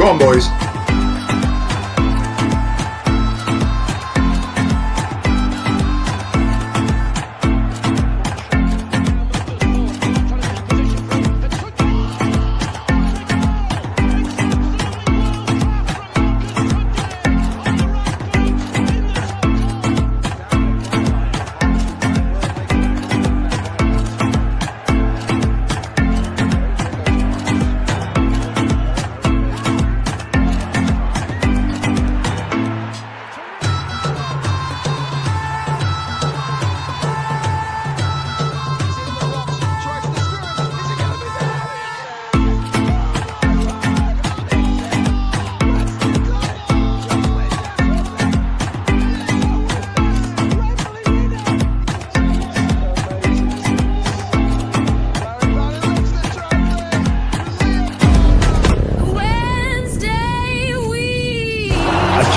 Go on, boys.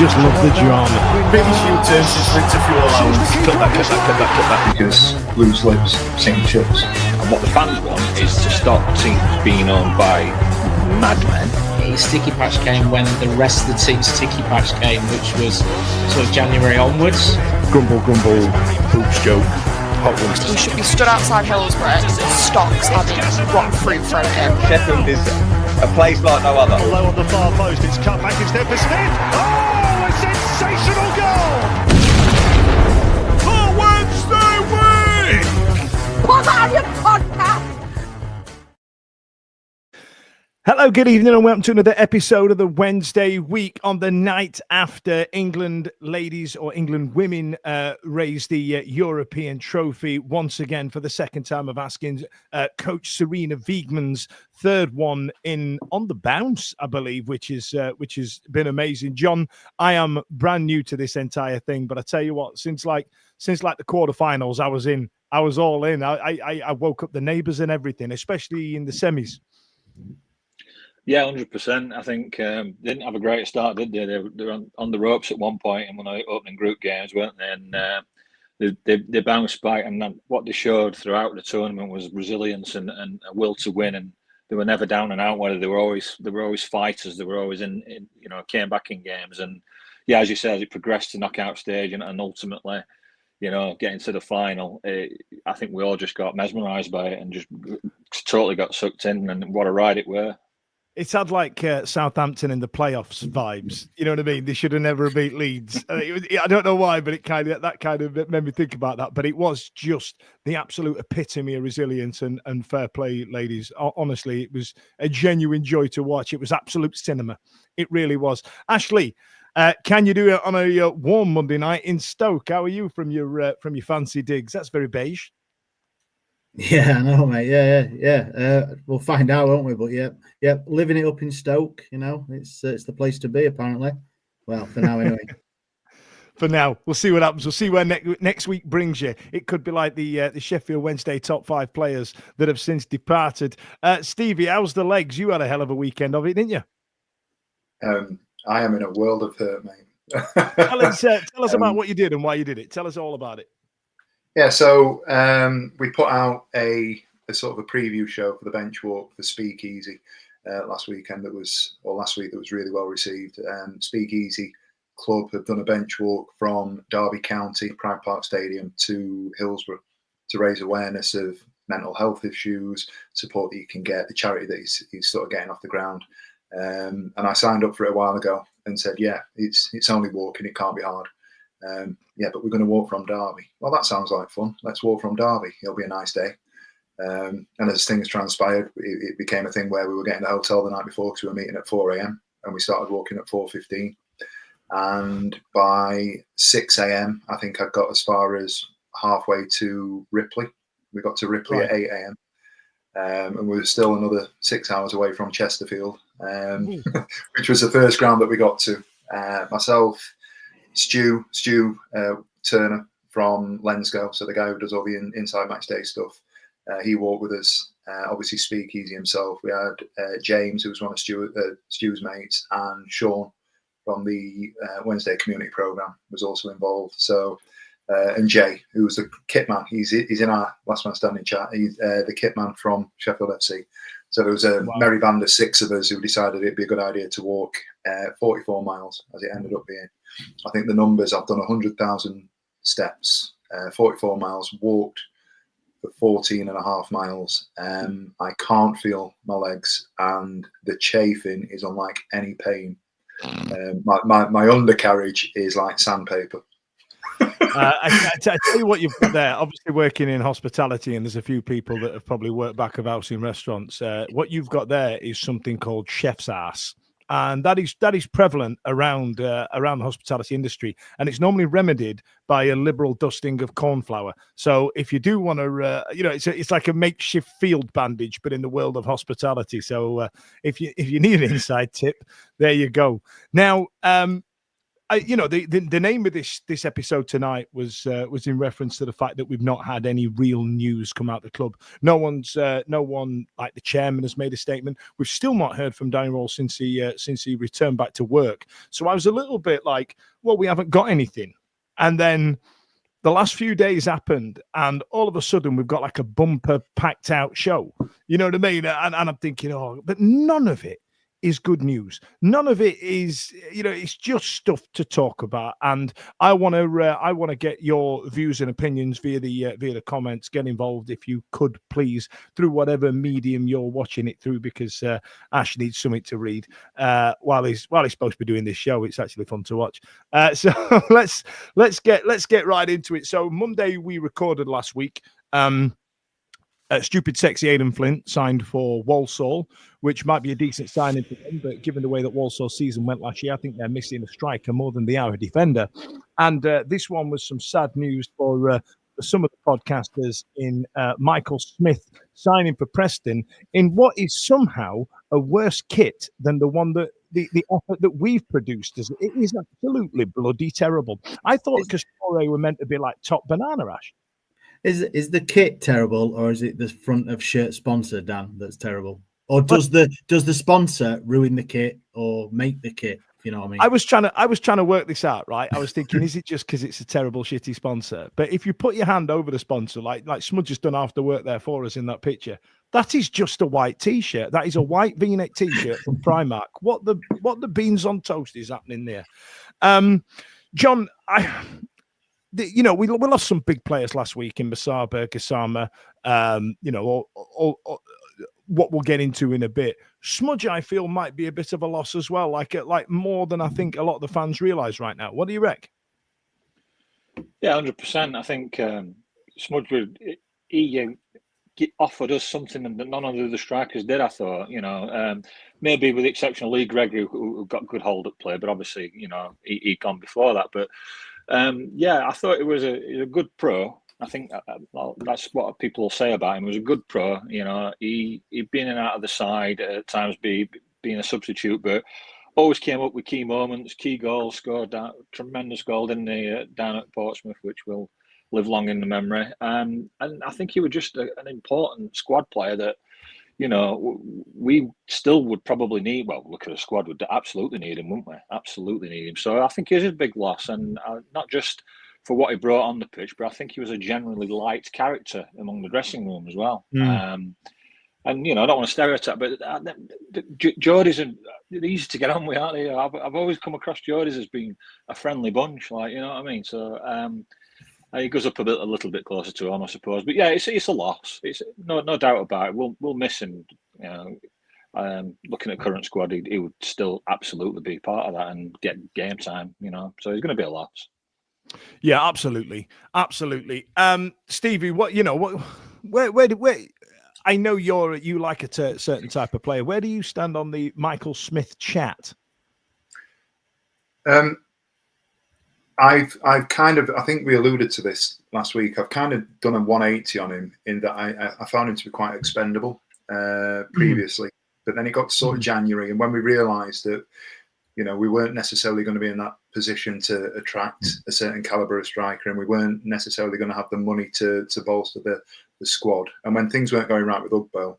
Just love the drama. Biggest U-turn since winter fuel allowance. Cut that. Because loose lips sink ships. And what the fans want is to stop teams being owned by madmen. Sticky patch came when the rest of the team's sticky patch came, which was sort of January onwards. Grumble, poops joke, hot wings. We should be stood outside Hillsborough, stocks having rotten fruit thrown in. Sheffield is a place like no other. Low on the far post, it's cut back instead for Smith. Oh! Sensational goal! The Wednesday week! Put on your podcast! Hello, good evening, and welcome to another episode of the Wednesday week on the night after England ladies or England women raised the European trophy once again for the second time of asking. Coach Serena Wiegman's third one in on the bounce, I believe, which has been amazing. John, I am brand new to this entire thing, but I tell you what, since like the quarterfinals, I was all in. I woke up the neighbours and everything, especially in the semis. Yeah, 100%. I think they didn't have a great start, did they? They were on the ropes at one point in one of the opening group games, weren't they? And they bounced back, and what they showed throughout the tournament was resilience and a will to win. And they were never down and out. Whether they were always fighters. They were always in came back in games. And yeah, as you said, it progressed to knockout stage and ultimately, getting to the final. I think we all just got mesmerised by it and just totally got sucked in. And what a ride it were. It's had like Southampton in the playoffs vibes. You know what I mean? They should have never beat Leeds. I don't know why, but that kind of made me think about that. But it was just the absolute epitome of resilience and fair play, ladies. Honestly, it was a genuine joy to watch. It was absolute cinema. It really was. Ashley, can you do it on a warm Monday night in Stoke? How are you from your fancy digs? That's very beige. Yeah, I know, mate. Yeah. We'll find out, won't we? But yeah, living it up in Stoke, it's the place to be, apparently. Well, for now, anyway. For now, we'll see what happens. We'll see where next week brings you. It could be like the Sheffield Wednesday top 5 players that have since departed. Stevie, how's the legs? You had a hell of a weekend of it, didn't you? I am in a world of hurt, mate. Tell us about what you did and why you did it. Tell us all about it. Yeah, so we put out a sort of a preview show for the benchwalk for Speakeasy last week that was really well received. Speakeasy Club have done a benchwalk from Derby County, Pride Park Stadium to Hillsborough to raise awareness of mental health issues, support that you can get, the charity that he's sort of getting off the ground. And I signed up for it a while ago and said, yeah, it's only walking, it can't be hard. But we're going to walk from Derby. Well, that sounds like fun. Let's walk from Derby. It'll be a nice day. And as things transpired, it became a thing where we were getting the hotel the night before because we were meeting at 4 a.m. and we started walking at 4:15. And by 6 a.m., I think I got as far as halfway to Ripley. We got to Ripley at 8 a.m. And we were still another 6 hours away from Chesterfield, which was the first ground that we got to. Myself, Stu Turner from Lensgo, so the guy who does all the inside match day stuff, he walked with us. Obviously, Speakeasy himself. We had James, who was one of Stu's mates, and Sean from the Wednesday community program was also involved. So, and Jay, who was the kit man. He's in our last man standing chat. He's the kit man from Sheffield FC. So there was a merry band of 6 of us who decided it'd be a good idea to walk 44 miles, as it ended up being. I think the numbers, I've done 100,000 steps, 44 miles, walked for 14 and a half miles. I can't feel my legs, and the chafing is unlike any pain. My undercarriage is like sandpaper. I tell you what you've got there. Obviously, working in hospitality, and there's a few people that have probably worked back of house in restaurants. What you've got there is something called chef's ass, and that is prevalent around the hospitality industry, and it's normally remedied by a liberal dusting of corn flour. So if you do want to, it's like a makeshift field bandage, but in the world of hospitality. So if you need an inside tip, there you go. Now. The name of this episode tonight was in reference to the fact that we've not had any real news come out of the club. No one like the chairman has made a statement. We've still not heard from Danny Rowell since he returned back to work. So I was a little bit like, well, we haven't got anything. And then the last few days happened, and all of a sudden we've got like a bumper packed out show. You know what I mean? And I'm thinking, but none of it is good news. None of it is, it's just stuff to talk about. And I want to get your views and opinions via the comments. Get involved if you could, please, through whatever medium you're watching it through, because Ash needs something to read while he's supposed to be doing this show. It's actually fun to watch. So let's get right into it. So Monday we recorded last week. Stupid Sexy Aidan Flint signed for Walsall, which might be a decent signing for them, but given the way that Walsall's season went last year, I think they're missing a striker more than they are a defender. And this one was some sad news for some of the podcasters in Michael Smith signing for Preston in what is somehow a worse kit than the one that the effort that we've produced. It is absolutely bloody terrible. I thought Castore were meant to be like top banana, Ash. Is the kit terrible, or is it the front of shirt sponsor, Dan, that's terrible? Or does the sponsor ruin the kit or make the kit? If you know what I mean? I was trying to work this out, right? I was thinking, is it just because it's a terrible, shitty sponsor? But if you put your hand over the sponsor, like Smudge has done after work there for us in that picture, that is just a white T-shirt. That is a white V-neck T-shirt from Primark. What the beans on toast is happening there? John, we lost some big players last week in Masaba, Gasama, what we'll get into in a bit. Smudge, I feel, might be a bit of a loss as well, like more than I think a lot of the fans realise right now. What do you reckon? Yeah, 100%. I think Smudge offered us something that none of the strikers did, I thought. Maybe with the exception of Lee Gregory, who got good hold at play, but obviously, he'd gone before that. But I thought it was a good pro. I think that's what people will say about him. He was a good pro. He'd been in and out of the side at times, being a substitute, but always came up with key moments, key goals, scored a tremendous goal, didn't he, down at Portsmouth, which will live long in the memory. And I think he was just an important squad player that, we still would probably need. Well, look at the squad, would absolutely need him, wouldn't we? Absolutely need him. So I think he is a big loss, and not just for what he brought on the pitch, but I think he was a generally liked character among the dressing room as well. And I don't want to stereotype, but Geordies they're easy to get on with, aren't they? I've always come across Geordies as being a friendly bunch, you know what I mean? So he goes up a little bit closer to home, I suppose. But yeah, it's a loss. It's no doubt about it. We'll miss him. Looking at current squad, he would still absolutely be part of that and get game time. So he's going to be a loss. Yeah, absolutely. Stevie, where I know you like a certain type of player. Where do you stand on the Michael Smith chat? I've kind of, I think we alluded to this last week. I've kind of done a 180 on him in that I found him to be quite expendable previously, but then it got to sort of January, and when we realised that we weren't necessarily going to be in that position to attract a certain calibre of striker, and we weren't necessarily going to have the money to bolster the squad. And when things weren't going right with Ugbo,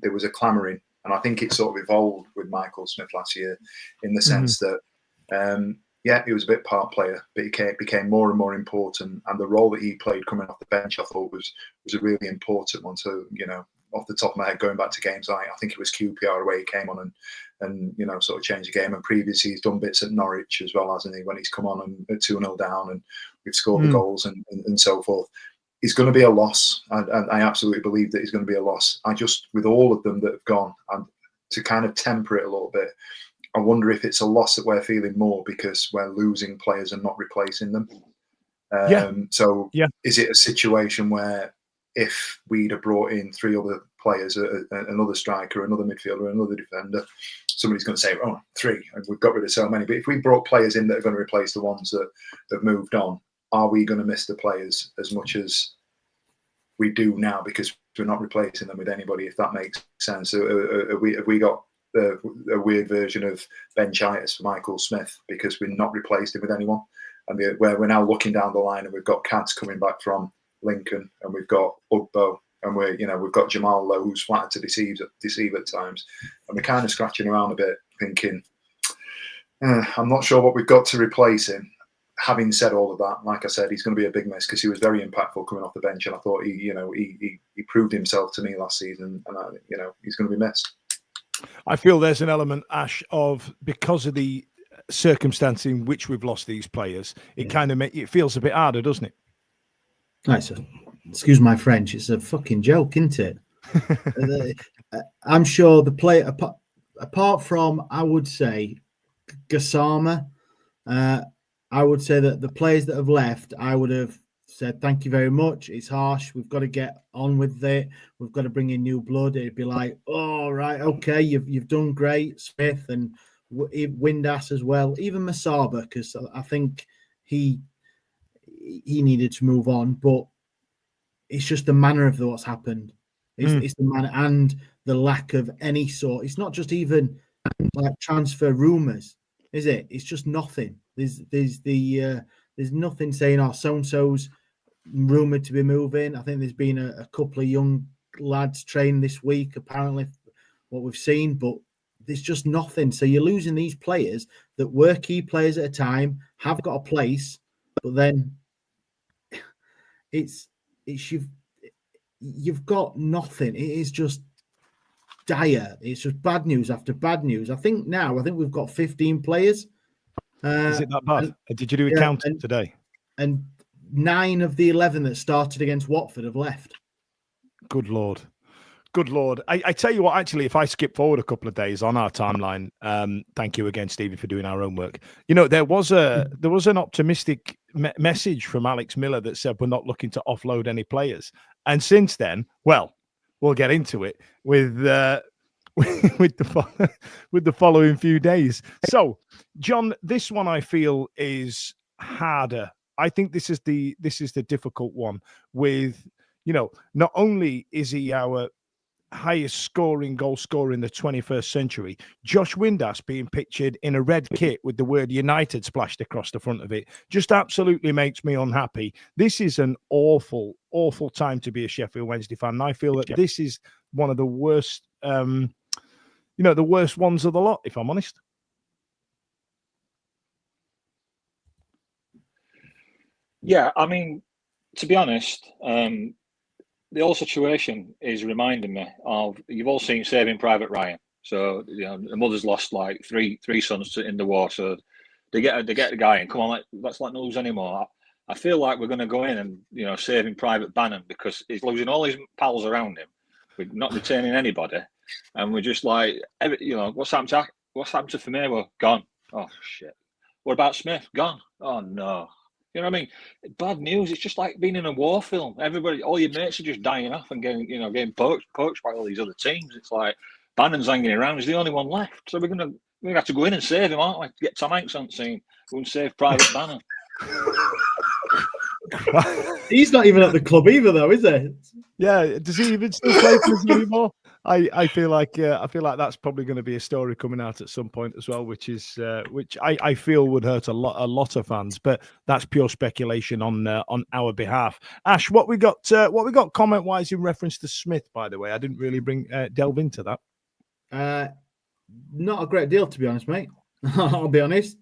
there was a clamouring, and I think it sort of evolved with Michael Smith last year in the sense that, he was a bit part player, but he became more and more important, and the role that he played coming off the bench, I thought was a really important one. So off the top of my head, going back to games like, I think it was QPR away, he came on and sort of changed the game. And previously he's done bits at Norwich as well, hasn't he, when he's come on and at 2-0 down and we've scored the goals and so forth. He's going to be a loss. I absolutely believe that he's going to be a loss. I just, with all of them that have gone, and to kind of temper it a little bit, I wonder if it's a loss that we're feeling more because we're losing players and not replacing them. Is it a situation where if we'd have brought in 3 other players, another striker, another midfielder, another defender, somebody's going to say, oh, 3, and we've got rid of so many. But if we brought players in that are going to replace the ones that have moved on, are we going to miss the players as much as we do now because we're not replacing them with anybody, if that makes sense? So, have we got a weird version of benchitis for Michael Smith because we're not replaced him with anyone? And where we're now looking down the line and we've got Cads coming back from Lincoln and we've got Ugbo and we've got Jamal Lowe who's flattered to deceive at times, and we're kind of scratching around a bit thinking, I'm not sure what we've got to replace him. Having said all of that, like I said, he's going to be a big miss because he was very impactful coming off the bench, and I thought he proved himself to me last season, and he's going to be missed. I feel there's an element, Ash, of because of the circumstance in which we've lost these players, it kind of it feels a bit harder, doesn't it? Right, so excuse my French, it's a fucking joke, isn't it? I'm sure the player, apart from, I would say, Gasama, I would say that the players that have left, I would have said, thank you very much. It's harsh. We've got to get on with it. We've got to bring in new blood. It'd be like, oh, right, okay, you've done great. Smith and Windass as well. Even Masaba, because I think he needed to move on. But it's just the manner of what's happened. It's the manner and the lack of any sort. It's not just even like transfer rumours, is it? It's just nothing. There's nothing saying, oh, so-and-so's rumoured to be moving. I think there's been a couple of young lads trained this week, apparently, what we've seen, but there's just nothing. So you're losing these players that were key players at a time, have got a place, but then you've got nothing. It is just dire. It's just bad news after bad news. I think we've got 15 players. Is it that bad? Did you do a count today? And 9 of the 11 that started against Watford have left. Good Lord. Good Lord. I tell you what, actually, if I skip forward a couple of days on our timeline, thank you again, Stevie, for doing our own work. There was an optimistic message from Alex Miller that said we're not looking to offload any players. And since then, well, we'll get into it with the following few days. So, John, this one I feel is harder. I think this is the difficult one. With not only is he our highest scoring goal scorer in the 21st century, Josh Windass being pictured in a red kit with the word United splashed across the front of it just absolutely makes me unhappy. This is an awful time to be a Sheffield Wednesday fan. And I feel that this is one of the worst. The worst ones of the lot, if I'm honest. Yeah, I mean, to be honest, the whole situation is reminding me of, you've all seen Saving Private Ryan. So, the mother's lost like three sons in the war. So they get the guy in, come on, let's not lose anymore. I feel like we're going to go in and, Saving Private Bannon, because he's losing all his pals around him. We're not retaining anybody. And we're just like, what's happened to Firmino? Gone. Oh, shit. What about Smith? Gone. Oh, no. You know what I mean? Bad news. It's just like being in a war film. Everybody, all your mates are just dying off and getting poached by all these other teams. It's like Bannon's hanging around. He's the only one left. So we're gonna have to go in and save him, aren't we? Get Tom Hanks on scene. Go and save Private Bannon. He's not even at the club either, though, is he? Yeah, does he even still play for us anymore? I feel like that's probably going to be a story coming out at some point as well, which I feel would hurt a lot of fans, but that's pure speculation on our behalf. Ash, what we got comment wise in reference to Smith, by the way, I didn't really delve into that. Not a great deal, to be honest, mate. I'll be honest.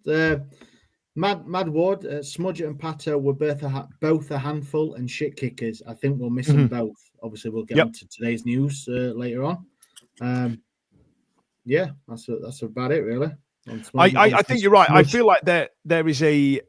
Mad Ward, Smudge and Pato were both a handful and shit kickers. I think we'll miss them both. Obviously, we'll get on to today's news later on. Yeah, that's about it, really. I think you're right. I feel like there is a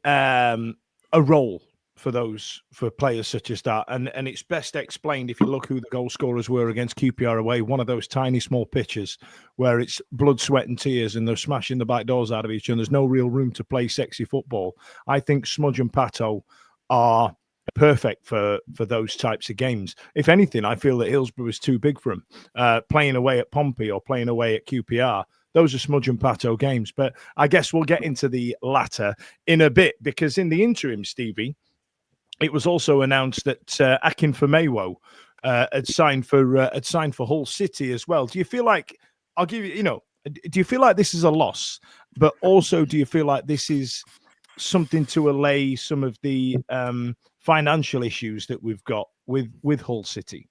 role for players such as that, and it's best explained if you look who the goal scorers were against QPR away. One of those tiny small pitches where it's blood, sweat, and tears, and they're smashing the back doors out of each other. And there's no real room to play sexy football. I think Smudge and Pato are perfect for those types of games. If anything, I feel that Hillsborough is too big for them. Playing away at Pompey or playing away at QPR, those are Smudge and Pato games. But I guess we'll get into the latter in a bit, because in the interim, Stevie, it was also announced that Akin Famewo had signed for Hull City as well. Do you feel like, do you feel like this is a loss, but also do you feel like this is something to allay some of the financial issues that we've got with Hull City?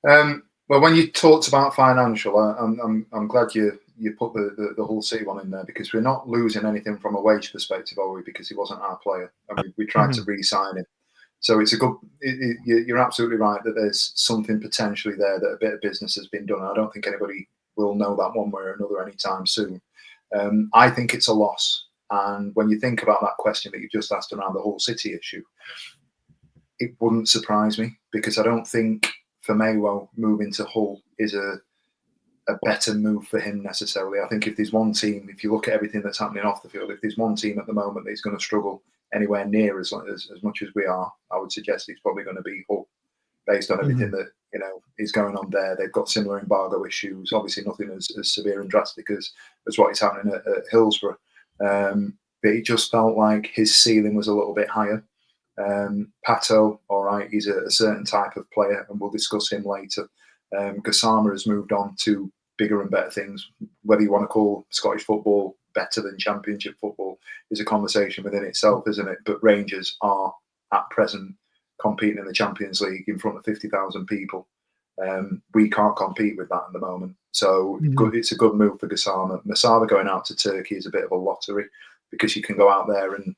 Well, when you talked about financial, I'm glad you put the Hull City one in there, because we're not losing anything from a wage perspective, are we? Because he wasn't our player, and we tried to re-sign him. So it's a good. You're absolutely right that there's something potentially there, that a bit of business has been done. I don't think anybody will know that one way or another anytime soon. I think it's a loss. And when you think about that question that you just asked around the Hull City issue, it wouldn't surprise me, because I don't think Famewo moving to Hull is a better move for him necessarily. I think if there's one team, if you look at everything that's happening off the field, if there's one team at the moment that is going to struggle anywhere near as much as we are, I would suggest it's probably going to be Hull, based on everything that is going on there. They've got similar embargo issues. Obviously, nothing as severe and drastic as what is happening at Hillsborough. But it just felt like his ceiling was a little bit higher. Pato, all right, he's a certain type of player, and we'll discuss him later. Gasama has moved on to bigger and better things. Whether you want to call Scottish football better than Championship football is a conversation within itself, isn't it? But Rangers are at present competing in the Champions League in front of 50,000 people. We can't compete with that at the moment. So it's a good move for Gasama. Masaba going out to Turkey is a bit of a lottery, because you can go out there and,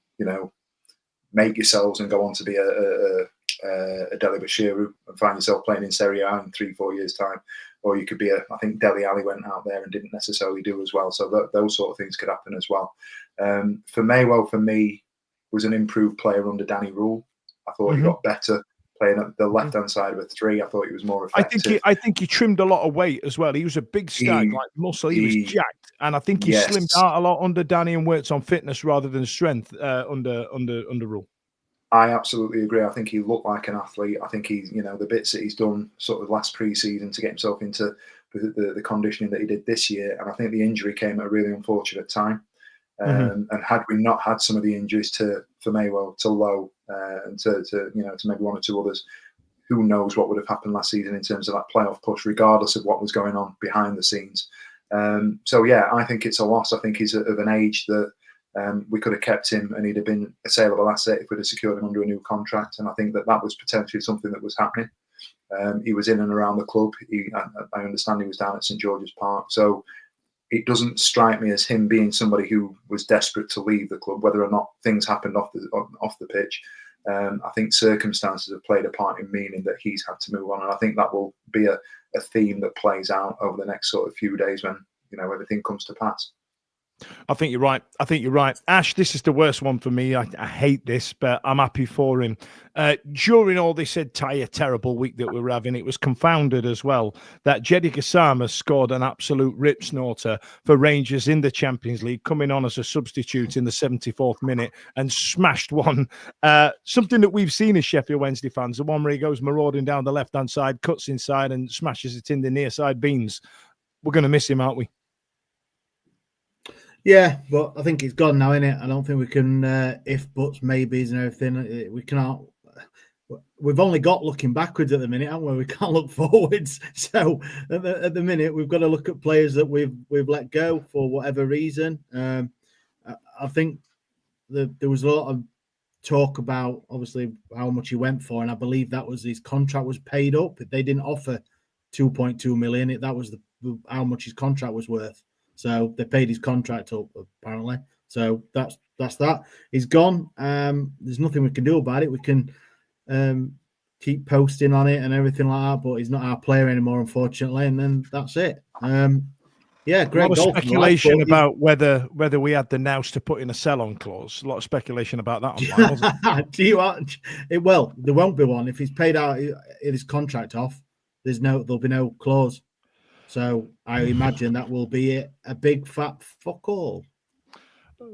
make yourselves and go on to be a Deli Bashiru and find yourself playing in Serie A in 3-4 years' time. Or you could be I think Dele Alli went out there and didn't necessarily do as well. So those sort of things could happen as well. Famewo, for me, was an improved player under Danny Rule. I thought he got better playing at the left-hand side of a three. I thought he was more effective. I think he trimmed a lot of weight as well. He was a big stag, like muscle. He was jacked. And I think he slimmed out a lot under Danny and worked on fitness rather than strength under Rule. I absolutely agree. I think he looked like an athlete. I think he's, the bits that he's done sort of last pre-season to get himself into the conditioning that he did this year. And I think the injury came at a really unfortunate time. And had we not had some of the injuries to Famewo, to Lowe, and to maybe one or two others, who knows what would have happened last season in terms of that playoff push, regardless of what was going on behind the scenes. I think it's a loss. I think he's of an age that we could have kept him, and he'd have been a saleable asset if we'd have secured him under a new contract. And I think that was potentially something that was happening. He was in and around the club. I understand he was down at St George's Park. So it doesn't strike me as him being somebody who was desperate to leave the club, whether or not things happened off the pitch. I think circumstances have played a part in meaning that he's had to move on. And I think that will be a theme that plays out over the next sort of few days when, everything comes to pass. I think you're right. Ash, this is the worst one for me. I hate this, but I'm happy for him. During all this entire terrible week that we were having, it was confounded as well that Jeddy Gasama scored an absolute rip snorter for Rangers in the Champions League, coming on as a substitute in the 74th minute and smashed one. Something that we've seen as Sheffield Wednesday fans, the one where he goes marauding down the left-hand side, cuts inside and smashes it in the near side beams. We're going to miss him, aren't we? Yeah, but I think it's gone now, innit? I don't think we can, if, buts, maybes and everything, we cannot. We've only got looking backwards at the minute, haven't we? We can't look forwards. So at the minute, we've got to look at players that we've let go for whatever reason. I think there was a lot of talk about, obviously, how much he went for, and I believe that was his contract was paid up. They didn't offer 2.2 million. That was how much his contract was worth. So they paid his contract up, apparently. So that's that. He's gone. There's nothing we can do about it. We can keep posting on it and everything like that, but he's not our player anymore, unfortunately. And then that's it. Yeah, great. A lot of speculation about whether we had the nous to put in a sell-on clause. A lot of speculation about that online, wasn't it? Do you want? Well, there won't be one if he's paid out his contract off. There'll be no clause. So I imagine that will be a big fat fuck all.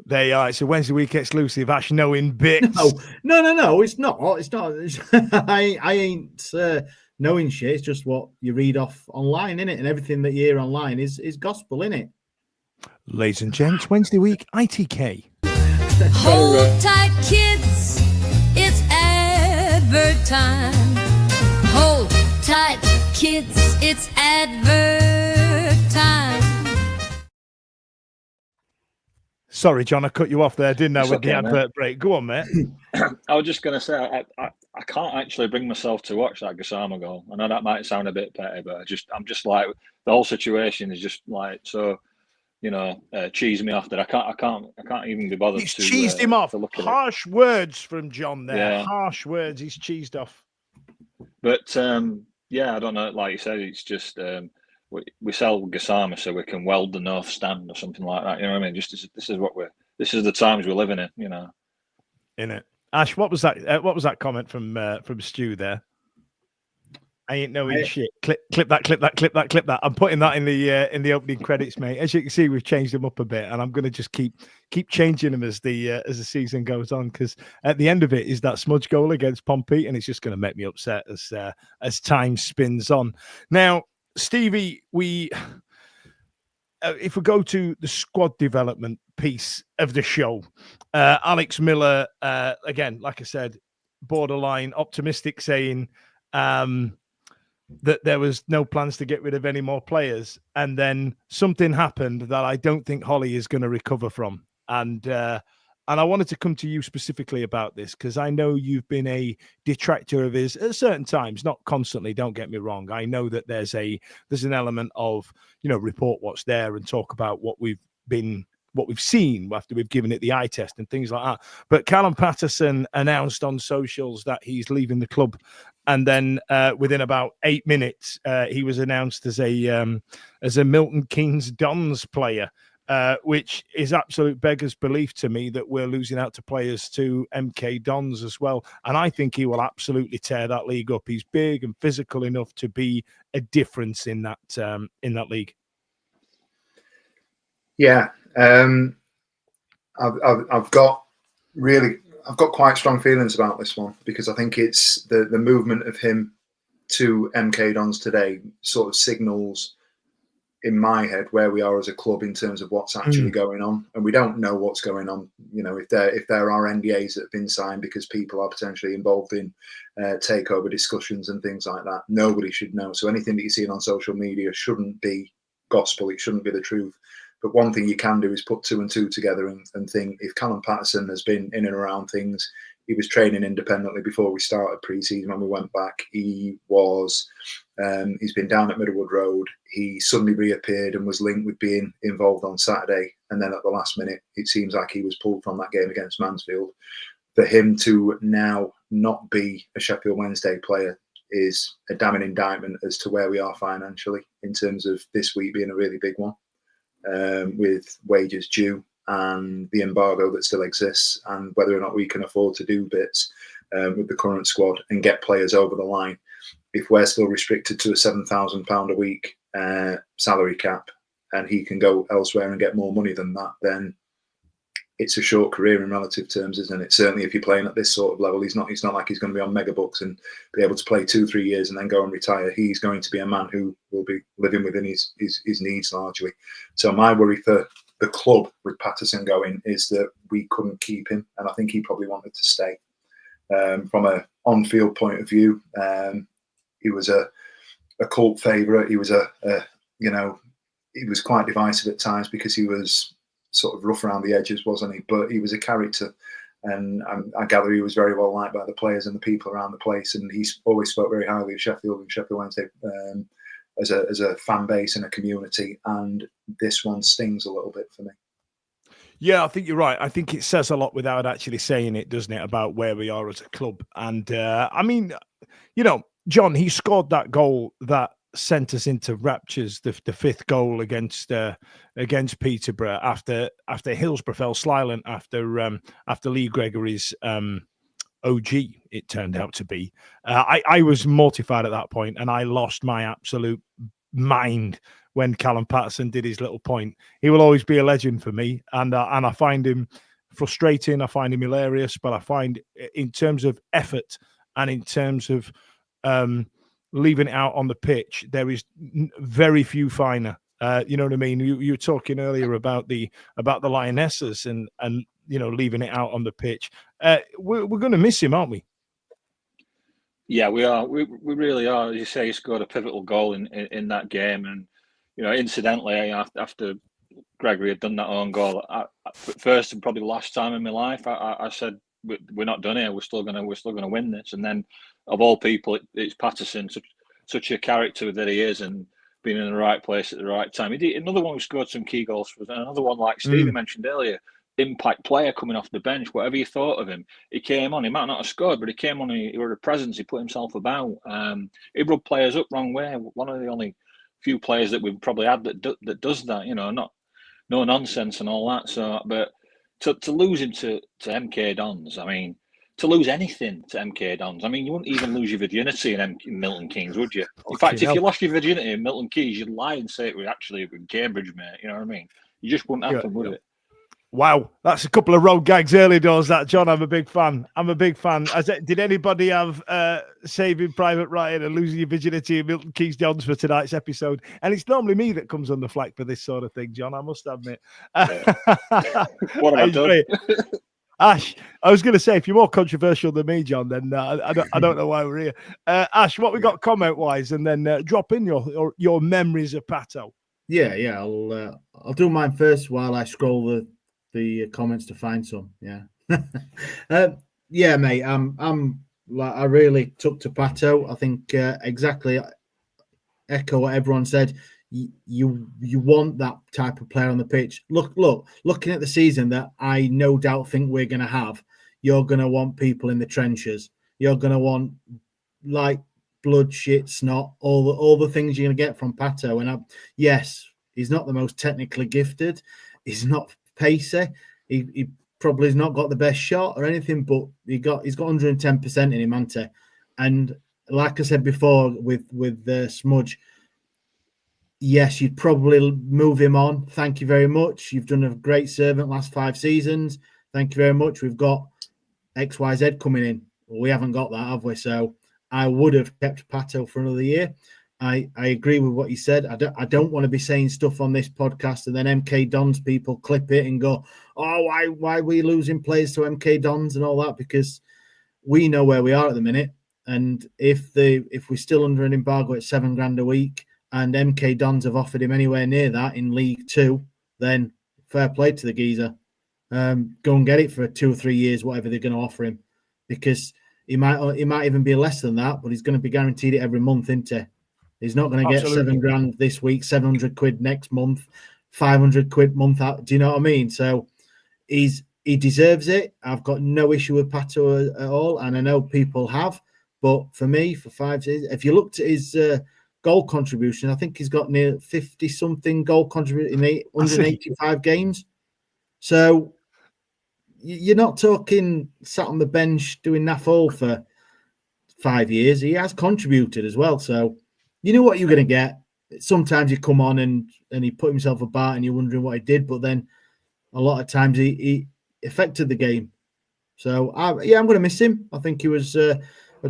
There you are. It's a Wednesday week exclusive. Ash knowing bits. No. It's not. It's not. I ain't knowing shit. It's just what you read off online, innit? And everything that you hear online is gospel, innit? Ladies and gents, Wednesday week ITK. Hold tight, kids. It's advert time. Hold tight, kids. It's advert time. Sorry, John, I cut you off there, didn't I, with okay, the advert break. Go on, mate. I was just going to say, I can't actually bring myself to watch that Gasama goal. I know that might sound a bit petty, but I'm just like, the whole situation is just like so, cheese me off that I can't even be bothered. He's to cheesed him off. To look at Harsh words from John there. Yeah. Harsh words. He's cheesed off. But I don't know. Like you said, it's just we sell Gasama so we can weld the North Stand or something like that. You know what I mean? Just this is the times we're living in. In it. Ash, what was that? What was that comment from Stu there? I ain't knowing shit. Clip that. I'm putting that in the opening credits, mate. As you can see, we've changed them up a bit, and I'm going to just keep changing them as the season goes on. Because at the end of it is that smudge goal against Pompey, and it's just going to make me upset as time spins on. Now, Stevie, if we go to the squad development piece of the show, Alex Miller, again, like I said, borderline optimistic, saying that there was no plans to get rid of any more players. And then something happened that I don't think Holly is going to recover from. And I wanted to come to you specifically about this because I know you've been a detractor of his at certain times, not constantly, don't get me wrong. I know that there's an element of, report what's there and talk about what we've seen after we've given it the eye test and things like that. But Callum Paterson announced on socials that he's leaving the club. And then within about 8 minutes, he was announced as a Milton Keynes Dons player. Which is absolute beggar's belief to me that we're losing out to players to MK Dons as well. And I think he will absolutely tear that league up. He's big and physical enough to be a difference in that league. Yeah. I've got quite strong feelings about this one because I think it's the movement of him to MK Dons today sort of signals in my head where we are as a club in terms of what's actually going on, and we don't know what's going on. If there are NDAs that have been signed because people are potentially involved in takeover discussions and things like that, nobody should know. So anything that you see on social media shouldn't be gospel. It shouldn't be the truth. But one thing you can do is put two and two together and think if Callum Paterson has been in and around things. He was training independently before we started pre-season. When we went back, he's been down at Middlewood Road. He suddenly reappeared and was linked with being involved on Saturday. And then at the last minute, it seems like he was pulled from that game against Mansfield. For him to now not be a Sheffield Wednesday player is a damning indictment as to where we are financially in terms of this week being a really big one, with wages due and the embargo that still exists, and whether or not we can afford to do bits with the current squad and get players over the line. If we're still restricted to a £7,000 a week salary cap and he can go elsewhere and get more money than that, then it's a short career in relative terms, isn't it? Certainly if you're playing at this sort of level, it's not like he's going to be on mega bucks and be able to play 2-3 years and then go and retire. He's going to be a man who will be living within his needs largely. So my worry for the club with Paterson going is that we couldn't keep him, and I think he probably wanted to stay. From a on-field point of view, he was a cult favourite. He was he was quite divisive at times because he was sort of rough around the edges, wasn't he? But he was a character, and I gather he was very well liked by the players and the people around the place. And he's always spoke very highly of Sheffield and Sheffield Wednesday as a fan base and a community. And this one stings a little bit for me. Yeah, I think you're right. I think it says a lot without actually saying it, doesn't it, about where we are as a club? And I mean, John, he scored that goal that sent us into raptures, the fifth goal against Peterborough after Hillsborough fell silent after Lee Gregory's OG, it turned out to be. I was mortified at that point, and I lost my absolute mind when Callum Paterson did his little point. He will always be a legend for me, and I find him frustrating. I find him hilarious, but I find, in terms of effort and in terms of leaving it out on the pitch, there is very few finer. You know what I mean? You were talking earlier about the Lionesses and leaving it out on the pitch. We're going to miss him, aren't we? Yeah, we are. We really are. As you say, he scored a pivotal goal in that game, and incidentally, after Gregory had done that own goal, first and probably the last time in my life, I said, we're not done here. We're still gonna win this. And then, of all people, it's Paterson, such a character that he is, and being in the right place at the right time. He did another one who scored some key goals for us. Another one like Stevie mentioned earlier. Impact player coming off the bench. Whatever you thought of him, he came on. He might not have scored, but he came on. He was a presence. He put himself about. He rubbed players up wrong way. One of the only few players that we've probably had that does that. Not no nonsense and all that. So, but to lose him to MK Dons, I mean, to lose anything to MK Dons, I mean, you wouldn't even lose your virginity in Milton Keynes, would you? In fact, if you lost your virginity in Milton Keynes, you'd lie and say it was actually with Cambridge, mate. You know what I mean? You just wouldn't happen, would it? Wow, that's a couple of road gags early doors, that, John. I'm a big fan. Did anybody have Saving Private Ryan and Losing Your Virginity in Milton Keynes Dons for tonight's episode? And it's normally me that comes on the flak for this sort of thing, John, I must admit. What have I done? Ash, I was going to say, if you're more controversial than me, John, then I don't know why we're here. Ash, what we got comment-wise, and then drop in your memories of Pato. Yeah, I'll do mine first while I scroll the comments to find some. Yeah. Yeah, mate. I really took to Pato. I think exactly echo what everyone said. You want that type of player on the pitch. Looking at the season that I no doubt think we're going to have, you're going to want people in the trenches. You're going to want like blood, shit, snot, all the things you're going to get from Pato. And yes, he's not the most technically gifted. He's not pacey. He probably has not got the best shot or anything, but he's got 110% in him, Ante. And like I said before with Smudge, yes, you'd probably move him on. Thank you very much. You've done a great servant last 5 seasons. Thank you very much. We've got XYZ coming in. Well, we haven't got that, have we? So I would have kept Pato for another year. I agree with what you said. I don't want to be saying stuff on this podcast and then MK Dons people clip it and go, oh, why are we losing players to MK Dons and all that? Because we know where we are at the minute. And if we're still under an embargo at $7,000 a week and MK Dons have offered him anywhere near that in League 2, then fair play to the geezer. Go and get it for 2 or 3 years, whatever they're going to offer him, because he might even be less than that, but he's going to be guaranteed it every month, isn't he? He's not going to get $7,000 this week, 700 quid next month, 500 quid month out. Do you know what I mean? So he deserves it. I've got no issue with Pato at all, and I know people have. But for me, for 5 seasons, if you looked at his goal contribution, I think he's got near 50-something goal contribution in 185 games. So you're not talking sat on the bench doing naff all for 5 years. He has contributed as well. So you knew what you're going to get. Sometimes you come on and he put himself about and you're wondering what he did, but then a lot of times he affected the game. So, I'm going to miss him. I think he was a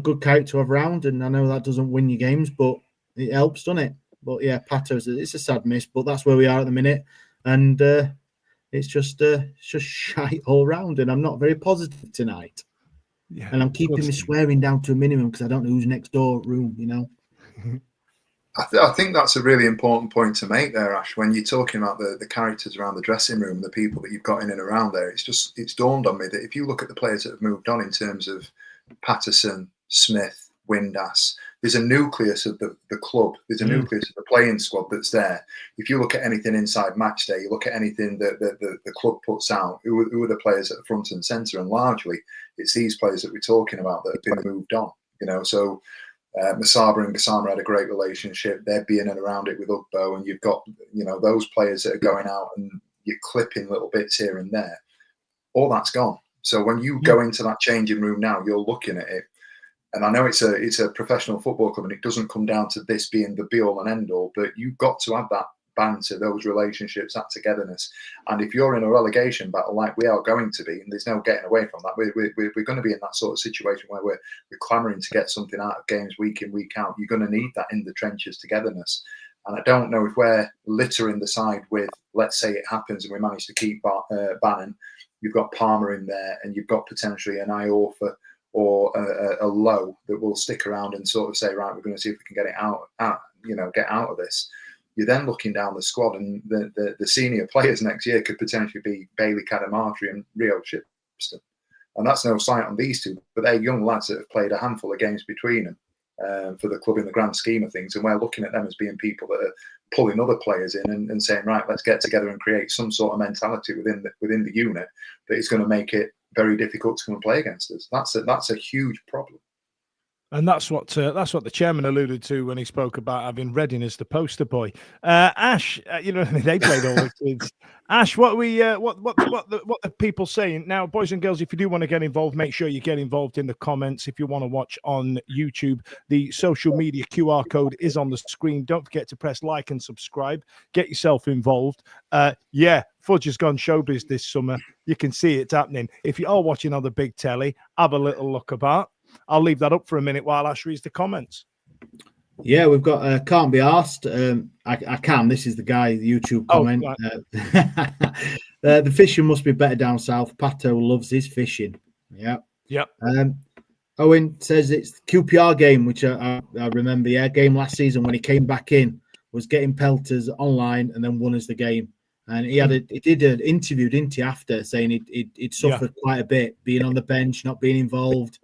good character to have around, and I know that doesn't win you games, but it helps, doesn't it? But yeah, Pato's it's a sad miss, but that's where we are at the minute, and it's just shite all round, and I'm not very positive tonight. Yeah, and I'm keeping my swearing down to a minimum because I don't know who's next door room, you know. I think that's a really important point to make there, Ash. When you're talking about the characters around the dressing room, the people that you've got in and around there, it's dawned on me that if you look at the players that have moved on in terms of Paterson, Smith, Windass, there's a nucleus of the club, there's a nucleus of the playing squad that's there. If you look at anything inside match day, you look at anything that the club puts out, who are the players at the front and centre, and largely it's these players that we're talking about that have been moved on. So Masaba and Gasama had a great relationship. They'd be in and around it with Ugbo, and you've got those players that are going out and you're clipping little bits here and there. All that's gone. So when you go into that changing room now, you're looking at it. And I know it's a professional football club, and it doesn't come down to this being the be all and end all, but you've got to have that banter, those relationships, that togetherness. And if you're in a relegation battle like we are going to be, and there's no getting away from that, we're going to be in that sort of situation where we're clamouring to get something out of games week in, week out. You're going to need that in the trenches togetherness. And I don't know if we're littering the side with, let's say it happens and we manage to keep Bannon, you've got Palmer in there, and you've got potentially an Iorfa or a Low that will stick around and sort of say, right, we're going to see if we can get it out, get out of this. You're then looking down the squad, and the senior players next year could potentially be Bailey Cadamartri and Rio Shipston. And that's no slight on these two, but they're young lads that have played a handful of games between them for the club in the grand scheme of things. And we're looking at them as being people that are pulling other players in and saying, right, let's get together and create some sort of mentality within the unit that is going to make it very difficult to come and play against us. That's a huge problem. And that's what the chairman alluded to when he spoke about having Reading as the poster boy. Ash, they played all the kids. Ash, what the people saying now, boys and girls? If you do want to get involved, make sure you get involved in the comments. If you want to watch on YouTube, the social media QR code is on the screen. Don't forget to press like and subscribe. Get yourself involved. Fudge has gone showbiz this summer. You can see it's happening. If you are watching on the big telly, have a little look about. I'll leave that up for a minute while Ash reads the comments. Yeah, we've got can't be asked. I can. This is the guy, the YouTube comment. Right. The fishing must be better down south. Pato loves his fishing. Yeah. Yep. Owen says it's QPR game, which I remember. Yeah, game last season when he came back in, was getting pelters online and then won us the game. And he did an interview, didn't he, after saying he'd suffered quite a bit, being on the bench, not being involved.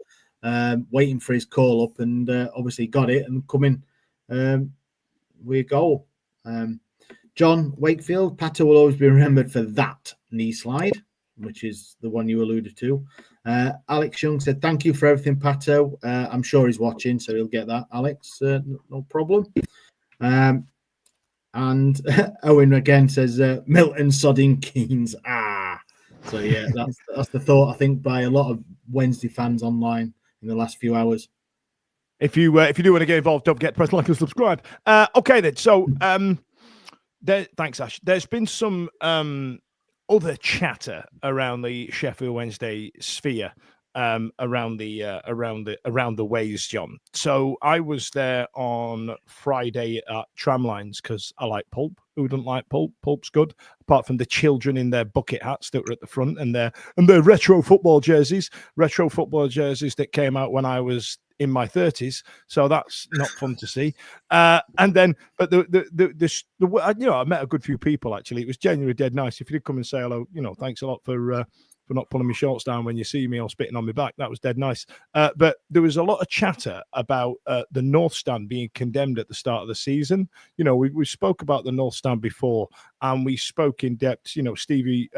Waiting for his call up, and obviously got it and coming with a goal. John Wakefield, Pato will always be remembered for that knee slide, which is the one you alluded to. Alex Young said, thank you for everything, Pato. I'm sure he's watching, so he'll get that, Alex. No problem. And Owen again says, Milton sodding Keynes. So, yeah, that's the thought, I think, by a lot of Wednesday fans online in the last few hours. If you do want to get involved, don't forget to press like and subscribe. Okay then. So thanks, Ash. There's been some other chatter around the Sheffield Wednesday sphere, around the ways, John. So I was there on Friday at Tramlines because I like pulp. Who doesn't like pulp? Pulp's good. Apart from the children in their bucket hats that were at the front and their retro football jerseys that came out when I was in my 30s. So that's not fun to see. I met a good few people actually. It was genuinely dead nice. If you did come and say hello, thanks a lot for not pulling my shorts down when you see me or spitting on my back. That was dead nice. But there was a lot of chatter about the North Stand being condemned at the start of the season. We spoke about the North Stand before, and we spoke in depth. Stevie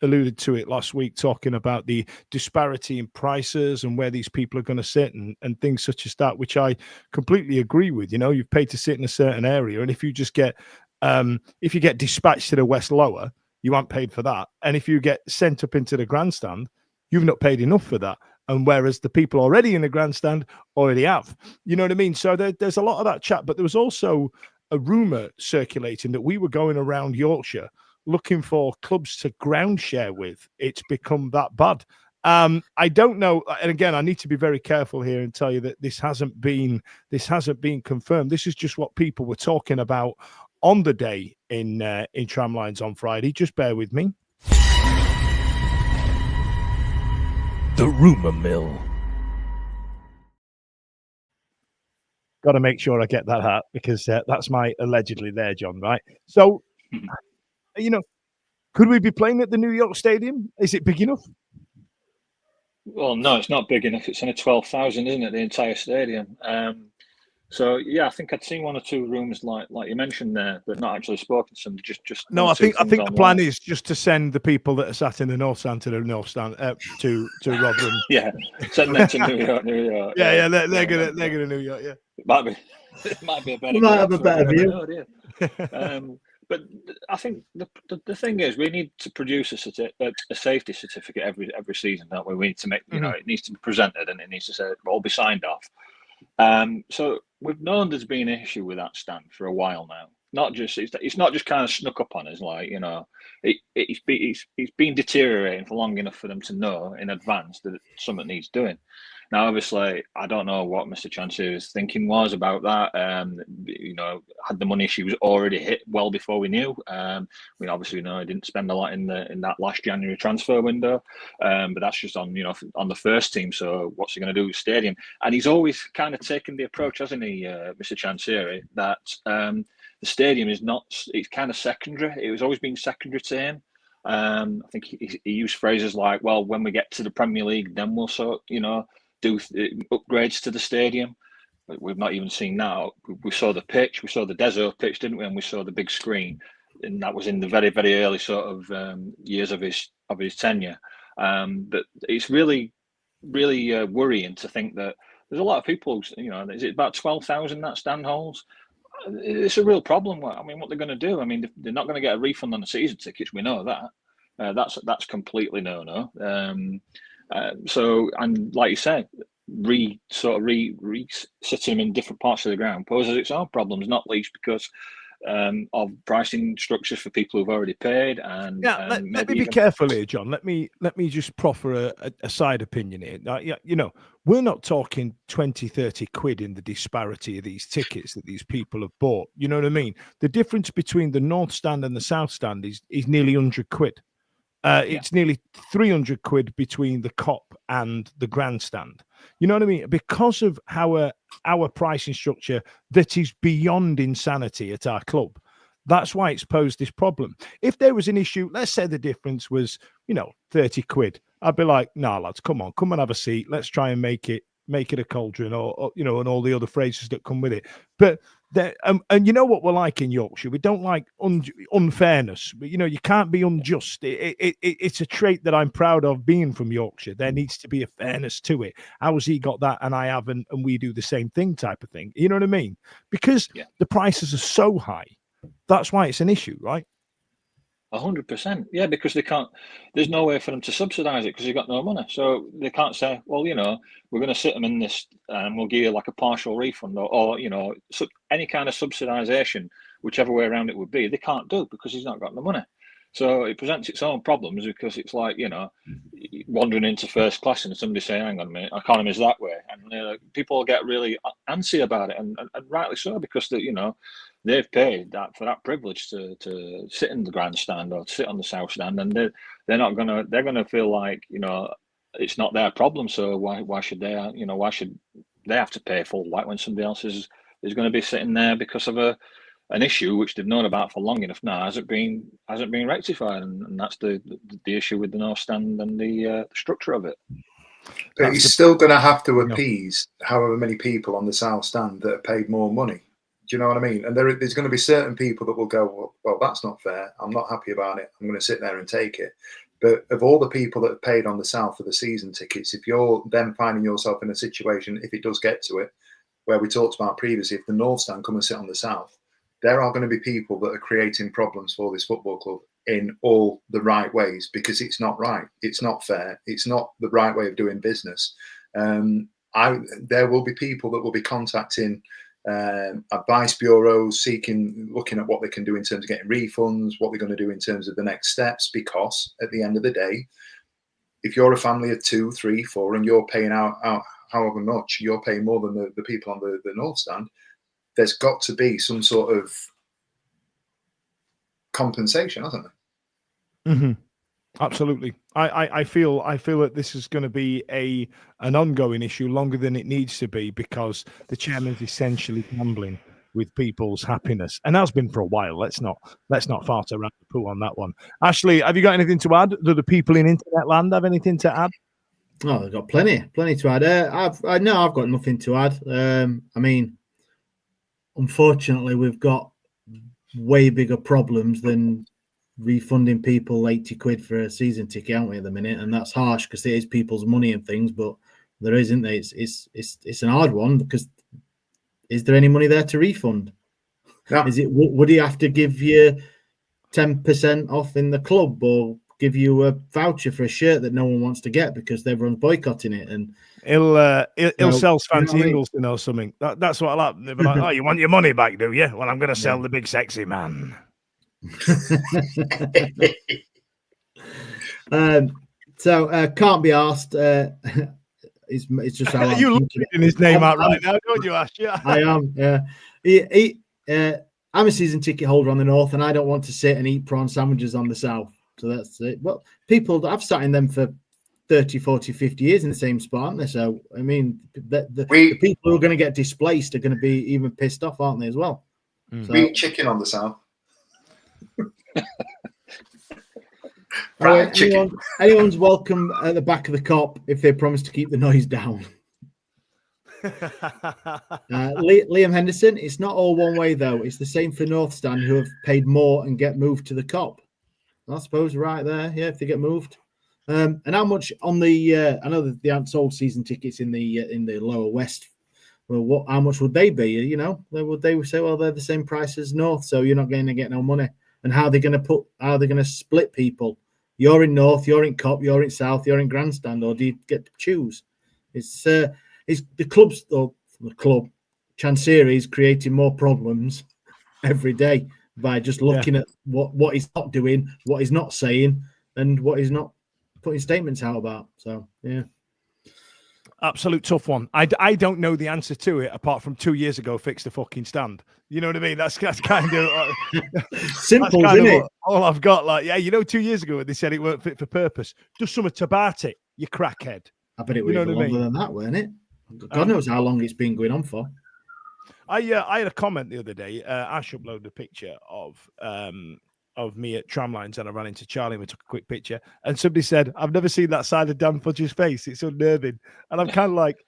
alluded to it last week, talking about the disparity in prices and where these people are going to sit and things such as that, which I completely agree with. You've paid to sit in a certain area, and if you just get dispatched to the West Lower, you aren't paid for that. And if you get sent up into the grandstand, you've not paid enough for that. And whereas the people already in the grandstand already have, you know what I mean? So there's a lot of that chat, but there was also a rumor circulating that we were going around Yorkshire looking for clubs to ground share with. It's become that bad. I don't know. And again, I need to be very careful here and tell you that this hasn't been confirmed. This is just what people were talking about on the day in Tramlines on Friday. Just bear with me. The rumour mill. Got to make sure I get that out because that's my allegedly there, John, right? So, could we be playing at the New York Stadium? Is it big enough? Well, no, it's not big enough. It's only 12,000, isn't it? The entire stadium. So yeah, I think I'd seen one or two rooms like you mentioned there, but not actually spoken to them. Just no. one or I think two things the plan online. is just to send the people that are sat in the north stand to the north stand to Rotherham. Yeah, send them to New York. New York. Yeah, they're gonna New York. Yeah, it might be a better. We might have a better view. But I think the thing is, we need to produce a safety certificate every season, don't we? We need to make it needs to be presented and it needs to all be signed off. So we've known there's been an issue with that stand for a while now. It's not just kind of snuck up on us, like it's been deteriorating for long enough for them to know in advance that something needs doing. Now, obviously, I don't know what Mr. Chancellor's thinking was about that. Had the money issues already hit well before we knew. We obviously know he didn't spend a lot in that last January transfer window, but that's just on the first team. So what's he going to do with the stadium? And he's always kind of taken the approach, hasn't he, Mr. Chancellor, that the stadium is not. It's kind of secondary. It was always been secondary to him. I think he used phrases like, "Well, when we get to the Premier League, then we'll do upgrades to the stadium." But we've not even seen that. We saw the pitch, we saw the Deso pitch, didn't we? And we saw the big screen, and that was in the very, very early sort of years of his tenure. But it's really, really worrying to think that there's a lot of people. Is it about 12,000 that stand holds? It's a real problem. I mean, what they're going to do? I mean, they're not going to get a refund on the season tickets. We know that. That's completely no. So, and like you said, sit him in different parts of the ground poses its own problems, not least because of pricing structures for people who've already paid. And let me be careful here, John. Let me just proffer a side opinion here. We're not talking 20, 30 quid in the disparity of these tickets that these people have bought. You know what I mean? The difference between the north stand and the south stand is nearly 100 quid. It's nearly 300 quid between the Kop and the grandstand. You know what I mean? Because of our pricing structure that is beyond insanity at our club. That's why it's posed this problem. If there was an issue, let's say the difference was, 30 quid. I'd be like, nah, lads, come and have a seat. Let's try and make it a cauldron or and all the other phrases that come with it. But and you know what we're like in Yorkshire? We don't like unfairness. But, you can't be unjust. It's a trait that I'm proud of being from Yorkshire. There needs to be a fairness to it. How has he got that and I haven't, and we do the same thing type of thing? You know what I mean? Because the prices are so high. That's why it's an issue, right? 100%. Yeah, because they can't. There's no way for them to subsidise it because they've got no money. So they can't say, well, we're going to sit them in this and we'll give you like a partial refund or any kind of subsidisation, whichever way around it would be. They can't do because he's not got the money. So it presents its own problems because it's like, wandering into first class and somebody saying, hang on a minute, economy's that way. And people get really antsy about it and rightly so because, they've paid for that privilege to sit in the grandstand or to sit on the south stand, and they're gonna feel like it's not their problem. So why should they have to pay full whack when somebody else is going to be sitting there because of an issue which they've known about for long enough now hasn't been rectified, and that's the issue with the north stand and the structure of it. But he's still going to have to appease however many people on the south stand that have paid more money. Do you know what I mean? And there's going to be certain people that will go, well, that's not fair. I'm not happy about it. I'm going to sit there and take it. But of all the people that have paid on the south for the season tickets, if you're then finding yourself in a situation, if it does get to it, where we talked about previously, if the north stand come and sit on the south, there are going to be people that are creating problems for this football club in all the right ways because it's not right. It's not fair. It's not the right way of doing business. There will be people that will be contacting advice bureaus looking at what they can do in terms of getting refunds, what they're going to do in terms of the next steps, because at the end of the day, if you're a family of 2, 3, 4 and you're paying out however much, you're paying more than the people on the north stand, there's got to be some sort of compensation, hasn't there? Mm-hmm. Absolutely. I feel that this is going to be an ongoing issue longer than it needs to be because the chairman's essentially gambling with people's happiness, and has been for a while. Let's not fart around the poo on that one. Ashley, have you got anything to add? Do the people in internet land have anything to add? Oh, they've got plenty to add. I've got nothing to add. I mean, unfortunately, we've got way bigger problems than refunding people 80 quid for a season ticket, aren't we, at the minute? And that's harsh because it is people's money and things, but there isn't. It's an hard one because is there any money there to refund? No. Would he have to give you 10% off in the club or give you a voucher for a shirt that no one wants to get because everyone's boycotting it? And he'll sell fancy Ingleton or something. That's what I'll happen. They'll be like, oh, you want your money back, do you? Well, I'm going to sell the big sexy man. So can't be asked. It's just how you looking his name out right now, don't you, Ash? Yeah, I am. Yeah, I'm a season ticket holder on the north, and I don't want to sit and eat prawn sandwiches on the south. So that's it. Well, I've sat in them for 30, 40, 50 years in the same spot, aren't they? So, I mean, the people who are going to get displaced are going to be even pissed off, aren't they, as well? So, we eat chicken on the south. Fried chicken. Anyone's welcome at the back of the cop if they promise to keep the noise down. Liam Henderson, it's not all one way, though. It's the same for North Stand, who have paid more and get moved to the cop. I suppose right there, yeah, if they get moved. And how much on the? I know that they aren't sold season tickets in the lower west. Well, how much would they be? You know, they would say, well, they're the same price as North, so you're not going to get no money. And how are they going to split people? You're in North, you're in Cop, you're in South, you're in Grandstand, or do you get to choose? It's the clubs or the club Chancery is creating more problems every day by just looking at what he's not doing, what he's not saying, and what he's not putting statements out about. So yeah. Absolute tough one. I don't know the answer to it apart from 2 years ago fix the fucking stand. You know what I mean? That's kind of simple, isn't it? All I've got. Like, yeah, 2 years ago they said it weren't fit for purpose. Do something about it, you crackhead. I bet it was even longer than that, weren't it? God knows how long it's been going on for. I had a comment the other day. Ash uploaded a picture of me at Tramlines, and I ran into Charlie and we took a quick picture, and somebody said, I've never seen that side of Dan Fudge's face. It's unnerving. And I'm kind of like,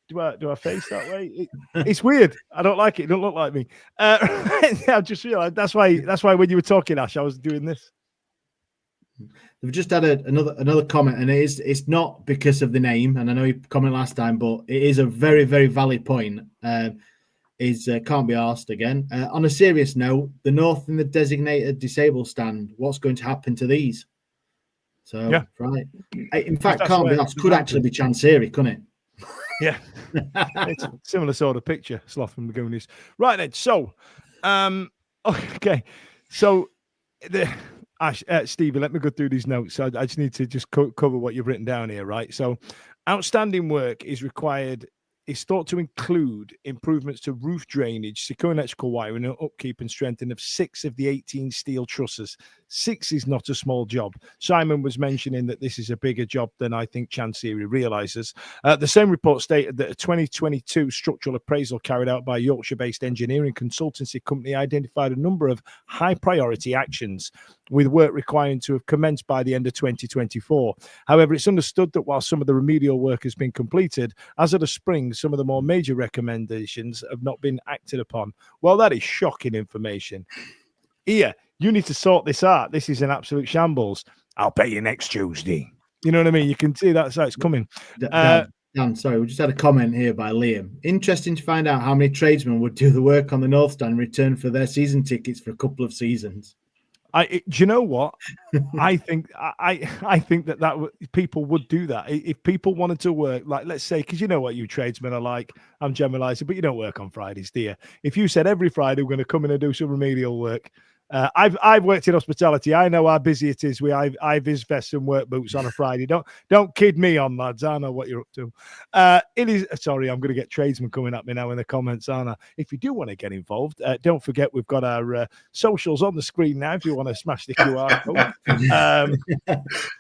do I face that way? It's weird. I don't like it. It don't look like me. I just realized that's why when you were talking, Ash, I was doing this. We've just had another comment, and it's not because of the name, and I know you commented last time, but it is a very, very valid point. Can't be asked again. On a serious note, the North and the designated disabled stand, what's going to happen to these? So, yeah. Right. In fact, can't be asked. Could actually be Chancery, couldn't it? Yeah. It's a similar sort of picture, Sloth and Magoonies. Right then. So, okay. So, Ash, Stevie, let me go through these notes. I just need to just cover what you've written down here, right? So, outstanding work is thought to include improvements to roof drainage, secure electrical wiring, and upkeep and strengthening of 6 of the 18 steel trusses. 6 is not a small job. Simon was mentioning that this is a bigger job than I think Chancery realises. The same report stated that a 2022 structural appraisal carried out by a Yorkshire-based engineering consultancy company identified a number of high-priority actions, with work requiring to have commenced by the end of 2024. However, it's understood that while some of the remedial work has been completed, as of the spring, some of the more major recommendations have not been acted upon. Well, that is shocking information. Here, you need to sort this out. This is an absolute shambles. I'll pay you next Tuesday. You know what I mean? You can see that's how it's coming. Dan, sorry, we just had a comment here by Liam. Interesting to find out how many tradesmen would do the work on the North Stand in return for their season tickets for a couple of seasons. Do you know what? I think that people would do that if people wanted to work. Like, let's say, because you know what you tradesmen are like. I'm generalizing, but you don't work on Fridays, do you? If you said every Friday we're going to come in and do some remedial work. I've worked in hospitality. I know how busy it is with Ivis vests and work boots on a Friday. Don't kid me on, lads. I know what you're up to. It is. Sorry, I'm going to get tradesmen coming at me now in the comments, aren't I? If you do want to get involved, don't forget we've got our socials on the screen now. If you want to smash the QR code,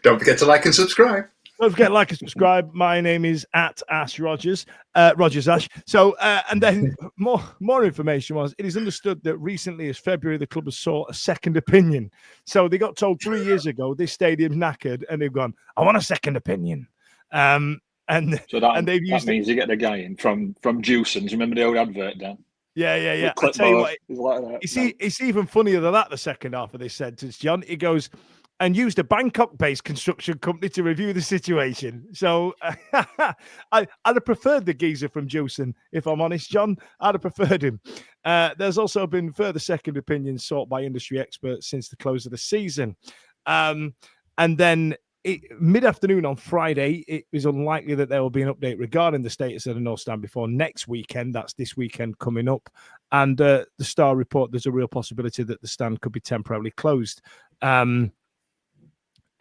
don't forget to like and subscribe. Don't forget, like and subscribe. My name is @AshRogers, Rogers Ash. So, and then more information was, it is understood that recently as February, the club has sought a second opinion. So they got told 3 years ago, this stadium's knackered, and they've gone, I want a second opinion. And So that they've used means you get the guy in from Juicens. Remember the old advert, Dan? Yeah. I tell you what, Like that. it's even funnier than that. The second half of this sentence, John, it goes, and used a Bangkok-based construction company to review the situation. So I'd have preferred the geezer from Juicen, if I'm honest, John. I'd have preferred him. There's also been further second opinions sought by industry experts since the close of the season. And then mid-afternoon on Friday, it was unlikely that there will be an update regarding the status of the North Stand before next weekend. That's this weekend coming up. And the Star report, there's a real possibility that the stand could be temporarily closed.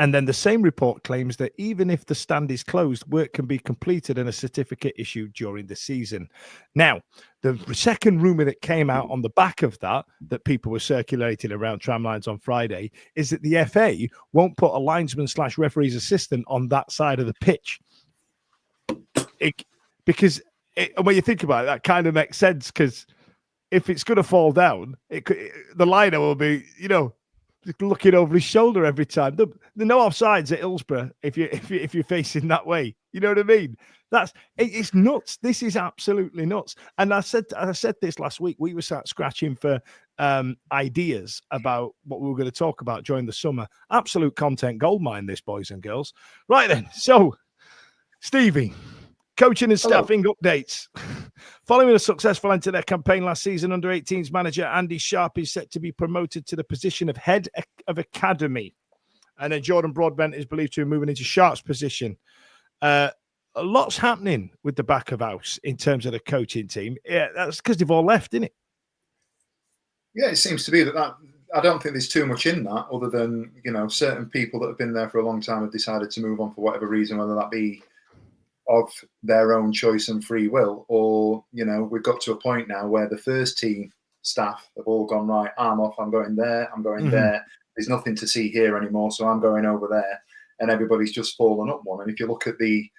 And then the same report claims that even if the stand is closed, work can be completed and a certificate issued during the season. Now, the second rumour that came out on the back of that people were circulating around Tramlines on Friday, is that the FA won't put a linesman/referee's assistant on that side of the pitch. Because when you think about it, that kind of makes sense, because if it's going to fall down, the liner will be, looking over his shoulder every time. There are no offsides at Hillsborough if you're facing that way. You know what I mean? It's nuts. This is absolutely nuts. And I said this last week. We were sat scratching for ideas about what we were going to talk about during the summer. Absolute content goldmine, this, boys and girls. Right then. So, Stevie, coaching and staffing updates. Following a successful end to their campaign last season, under-18s manager Andy Sharp is set to be promoted to the position of head of academy. And then Jordan Broadbent is believed to be moving into Sharp's position. A lot's happening with the back of house in terms of the coaching team. Yeah, that's because they've all left, isn't it? Yeah, it seems to be that I don't think there's too much in that, other than, certain people that have been there for a long time have decided to move on for whatever reason, whether that be of their own choice and free will, or, we've got to a point now where the first team staff have all gone, right, I'm off, I'm going there, I'm going there. There's nothing to see here anymore, so I'm going over there. And everybody's just fallen up one. And if you look at the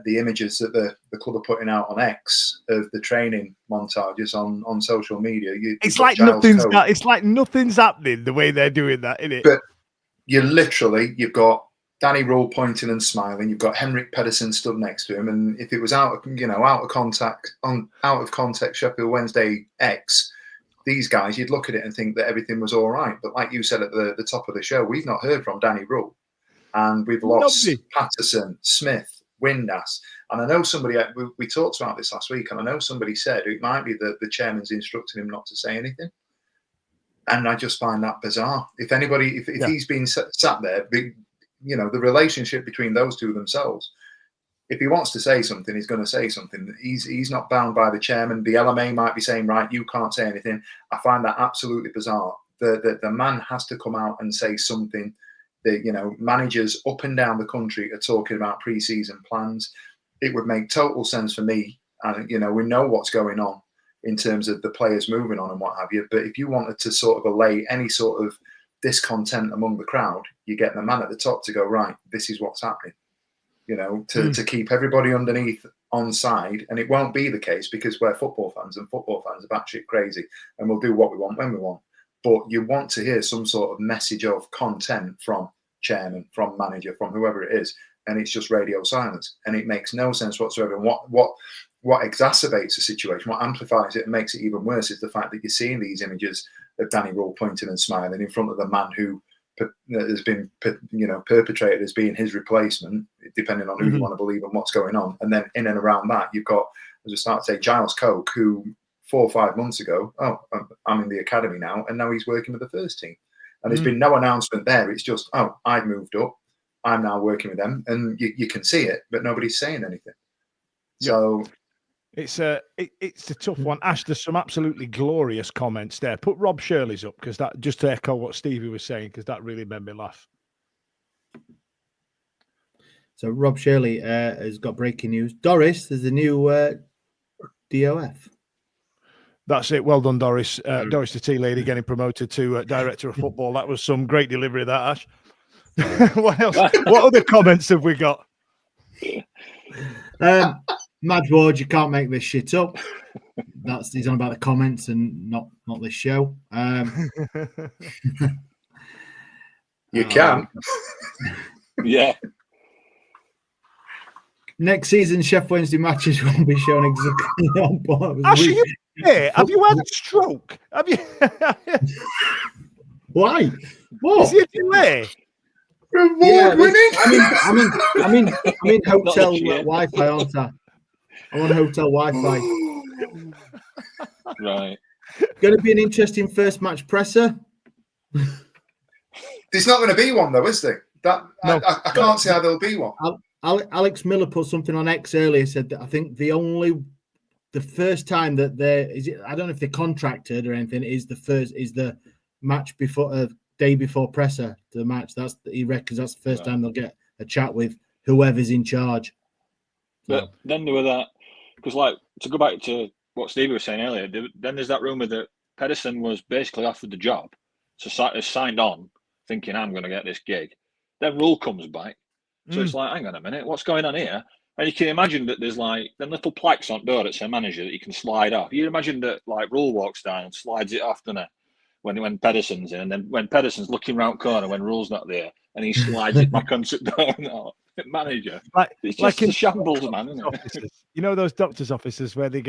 images that the club are putting out on X of the training montages on social media, it's like nothing's happening the way they're doing that, isn't it? But you've got Danny Rule pointing and smiling. You've got Henrik Pedersen stood next to him, and if it was out of context, Sheffield Wednesday X, these guys, you'd look at it and think that everything was all right. But like you said at the top of the show, we've not heard from Danny Rule, and we've lost Paterson, Smith, Windass, and I know somebody. We talked about this last week, and I know somebody said it might be that the chairman's instructing him not to say anything. And I just find that bizarre. If he's been sat there. The relationship between those two themselves, if he wants to say something, he's going to say something. He's not bound by the chairman. The LMA might be saying, right, you can't say anything. I find that absolutely bizarre. The man has to come out and say something. Managers up and down the country are talking about pre-season plans. It would make total sense for me. And, we know what's going on in terms of the players moving on and what have you. But if you wanted to sort of allay any sort of discontent among the crowd, you get the man at the top to go, right, this is what's happening, to keep everybody underneath on side. And it won't be the case, because we're football fans, and football fans are batshit crazy, and we'll do what we want when we want. But you want to hear some sort of message of content from chairman, from manager, from whoever it is, and it's just radio silence, and it makes no sense whatsoever. And what exacerbates the situation, what amplifies it and makes it even worse, is the fact that you're seeing these images of Danny Rule pointing and smiling in front of the man who has been, perpetrated as being his replacement, depending on who you want to believe and what's going on. And then in and around that, you've got, as I start to say, Giles Coke, who 4 or 5 months ago, I'm in the academy now, and now he's working with the first team. And there's been no announcement there. It's just, I've moved up, I'm now working with them, and you can see it, but nobody's saying anything. So it's a tough one. Ash, there's some absolutely glorious comments there. Put Rob Shirley's up, because that, just to echo what Stevie was saying, because that really made me laugh. So Rob Shirley has got breaking news. Doris, there's a new DOF. That's it. Well done, Doris. Doris, the tea lady, getting promoted to director of football. That was some great delivery of that, Ash. What else? What other comments have we got? Mad Ward, you can't make this shit up. He's on about the comments and not this show. You can. Yeah. Next season, Sheffield Wednesday matches will be shown exactly on board. Actually, have you had a stroke? Have you? Why? Is What? it a delay? Yeah, I'm in hotel Wi-Fi, aren't I? I'm on hotel Wi-Fi. Right. Going to be an interesting first match presser. There's not going to be one though, is there? No. I can't see how there'll be one. Alex Miller put something on X earlier. Said that I think the first time that I don't know if they're contracted or anything. Is the match before day before presser to the match. He reckons that's the first time they'll get a chat with whoever's in charge. But then there were that, because like to go back to what Stevie was saying earlier, then there's that rumour that Pedersen was basically offered the job, so signed on, thinking I'm going to get this gig. Then Rule comes back, so it's like, hang on a minute, what's going on here? And you can imagine that there's like them little plaques on door that say manager that you can slide off. You imagine that like Rule walks down and slides it off, doesn't it? When Pedersen's in, and then when Pedersen's looking round corner when Rule's not there, and he slides it back onto the manager. It's just a shambles, man, isn't it? You know those doctors' offices where they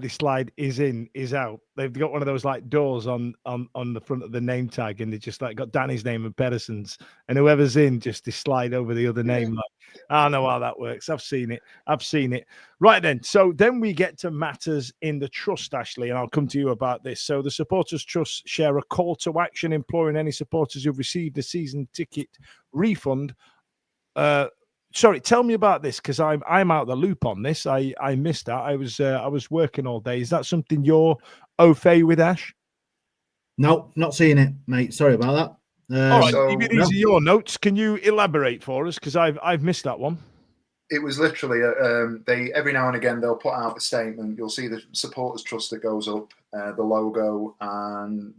slide is in, is out. They've got one of those like doors on the front of the name tag, and they just like got Danny's name and Pedersen's, and whoever's in just they slide over the other name. Like, I know how that works. I've seen it. Right then. So then we get to matters in the trust, Ashley, and I'll come to you about this. So the Supporters Trust share a call to action imploring any supporters who've received a season ticket refund. Sorry, tell me about this because I'm out the loop on this. I missed that. I was working all day. Is that something you're au fait with, Ash? No, not seeing it, mate. Sorry about that. All right, these are your notes. Can you elaborate for us? Because I've missed that one. It was literally they every now and again they'll put out a statement. You'll see the Supporters Trust that goes up, the logo, and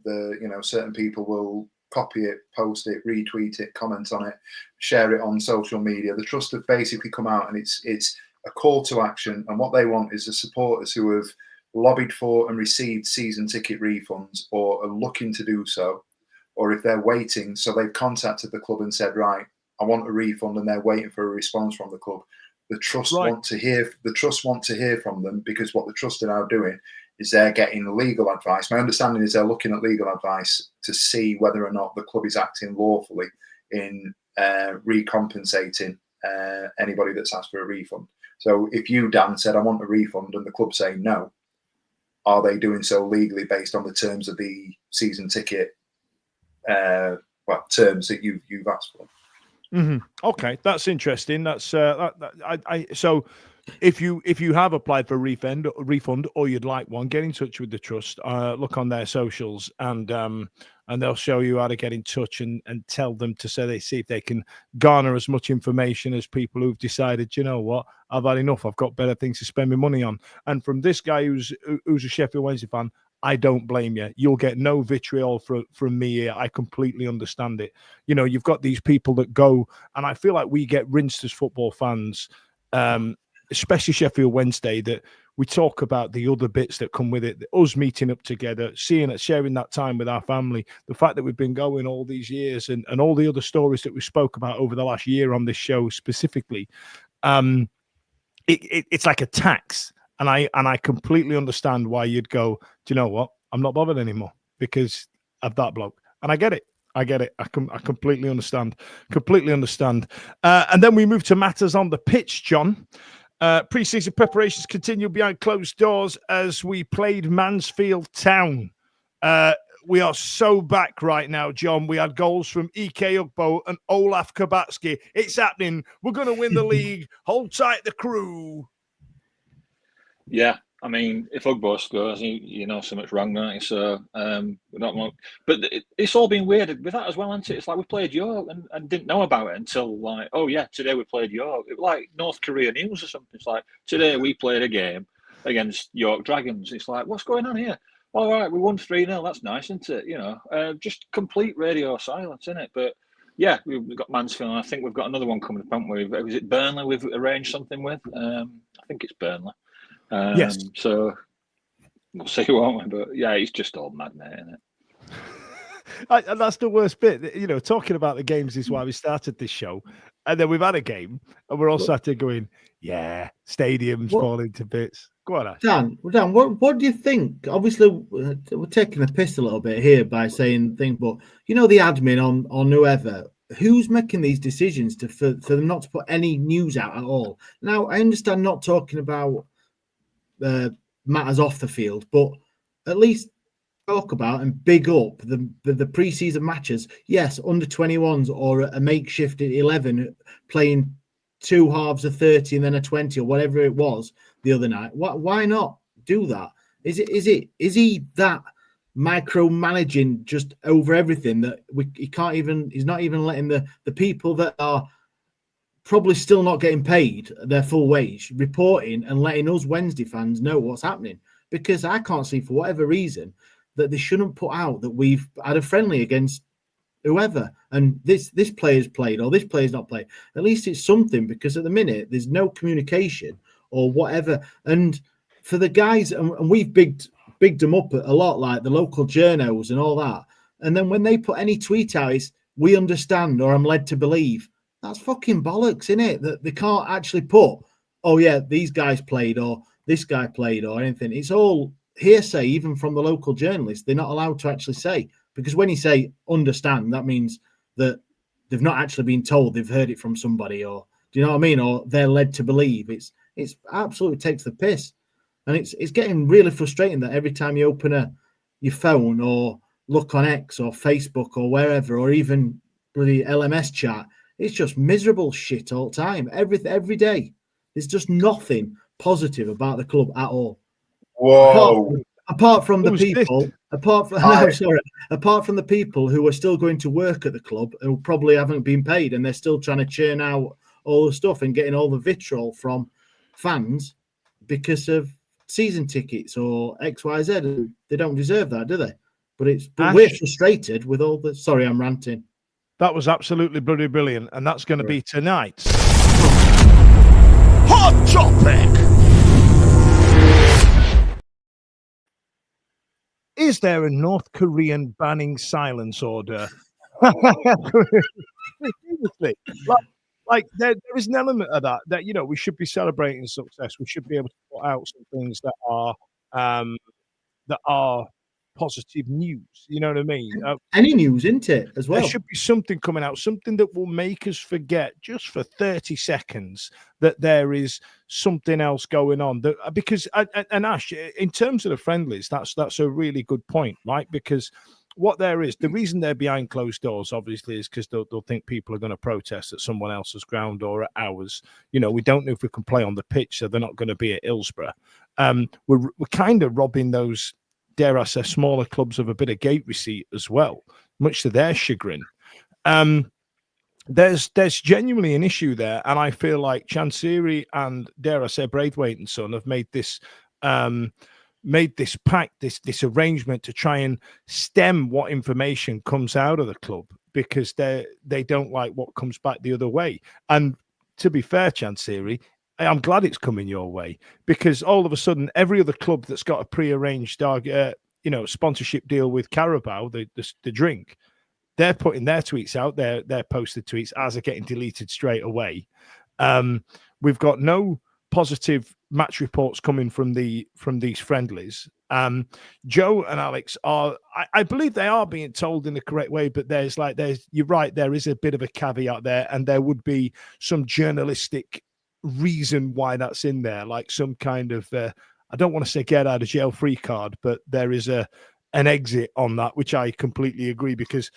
certain people will copy it, post it, retweet it, comment on it, share it on social media. The trust have basically come out and it's a call to action, and what they want is the supporters who have lobbied for and received season ticket refunds or are looking to do so, or if they're waiting, so they've contacted the club and said, right, I want a refund, and they're waiting for a response from the club. The trust want to hear from them, because what the trust are now doing is they're getting legal advice. My understanding is they're looking at legal advice to see whether or not the club is acting lawfully in recompensating anybody that's asked for a refund. So if you, Dan, said, I want a refund, and the club say no, are they doing so legally based on the terms of the season ticket, terms that you've asked for? Mm-hmm. Okay, that's interesting. That's so if you have applied for a refund or you'd like one, get in touch with the trust. Look on their socials, and they'll show you how to get in touch and tell them to see if they can garner as much information as people who've decided, you know what, I've had enough. I've got better things to spend my money on. And from this guy who's a Sheffield Wednesday fan, I don't blame you. You'll get no vitriol from me here. I completely understand it. You know, you've got these people that go, and I feel like we get rinsed as football fans, especially Sheffield Wednesday, that we talk about the other bits that come with it, us meeting up together, sharing that time with our family, the fact that we've been going all these years, and all the other stories that we spoke about over the last year on this show specifically. It's like a tax. And I completely understand why you'd go, do you know what? I'm not bothered anymore because of that bloke. And I get it. I completely understand. And then we move to matters on the pitch, John. Preseason preparations continue behind closed doors as we played Mansfield Town. We are so back right now, John. We had goals from Ike Ugbo and Olaf Kabatski. It's happening. We're going to win the league. Hold tight, the crew. Yeah, I mean, if Ugbo scores, you know so much wrong, don't you? So we don't want. But it's all been weird with that as well, isn't it? It's like we played York and didn't know about it until like, oh yeah, today we played York. It was like North Korea news or something. It's like today we played a game against York Dragons. It's like, what's going on here? All right, we won 3-0. That's nice, isn't it? You know, just complete radio silence, isn't it? But yeah, we've got Mansfield. And I think we've got another one coming up, haven't we? Was it Burnley? We've arranged something with. I think it's Burnley. Yes. So we'll see, won't we? But yeah, it's just all mad, mate, isn't it? And that's the worst bit. You know, talking about the games is why we started this show. And then we've had a game and we're all sat there going, yeah, stadiums falling to bits. Go on, Ash. Dan, what do you think? Obviously, we're taking a piss a little bit here by saying things, but you know, the admin on whoever, who's making these decisions for them not to put any news out at all? Now, I understand not talking about matters off the field, but at least talk about and big up the pre-season matches. Yes, under 21s or a makeshift 11 playing 2 halves of 30 and then a 20 or whatever it was the other night. Why not do that? Is he that micromanaging just over everything that he's not even letting the people that are probably still not getting paid their full wage reporting and letting us Wednesday fans know what's happening? Because I can't see for whatever reason that they shouldn't put out that we've had a friendly against whoever and this player's played or this player's not played. At least it's something, because at the minute there's no communication or whatever. And for the guys, and we've bigged them up a lot, like the local journos and all that. And then when they put any tweet out, it's "we understand" or "I'm led to believe." That's fucking bollocks, isn't it? That they can't actually put, "Oh yeah, these guys played" or "this guy played" or anything. It's all hearsay, even from the local journalists. They're not allowed to actually say, because when you say "understand," that means that they've not actually been told, they've heard it from somebody, or do you know what I mean? Or they're led to believe. It's absolutely takes the piss. And it's getting really frustrating that every time you open your phone or look on X or Facebook or wherever, or even bloody LMS chat, it's just miserable shit all the time. Every day. There's just nothing positive about the club at all. Whoa. Apart from the people, apart from the people who are still going to work at the club who probably haven't been paid, and they're still trying to churn out all the stuff and getting all the vitriol from fans because of season tickets or XYZ. They don't deserve that, do they? But we're frustrated with all the. Sorry, I'm ranting. That was absolutely bloody brilliant, and that's going to be tonight's Hot Topic. Is there a North Korean banning silence order? Seriously, like there is an element of that you know, we should be celebrating success. We should be able to put out some things that are positive news. You know what I mean? Any news, isn't it, as well? There should be something coming out, something that will make us forget just for 30 seconds that there is something else going on. Because Ash, in terms of the friendlies, that's a really good point, right? Because what there is, the reason they're behind closed doors, obviously, is because they'll think people are going to protest at someone else's ground or at ours. You know, we don't know if we can play on the pitch, so they're not going to be at Hillsborough. We're kind of robbing those, dare I say, smaller clubs of a bit of gate receipt as well, much to their chagrin. There's genuinely an issue there, and I feel like Chancery and, dare I say, Braithwaite and Son have made this pact, this arrangement to try and stem what information comes out of the club, because they don't like what comes back the other way. And to be fair, Chancery, I'm glad it's coming your way, because all of a sudden, every other club that's got a pre-arranged sponsorship deal with Carabao, the drink, they're putting their tweets out, their posted tweets, as are getting deleted straight away. We've got no positive match reports coming from these friendlies. Joe and Alex are, I believe they are being told in the correct way, but you're right, there is a bit of a caveat there, and there would be some journalistic reason why that's in there, like some kind of I don't want to say get out of jail free card, but there is an exit on that, which I completely agree, because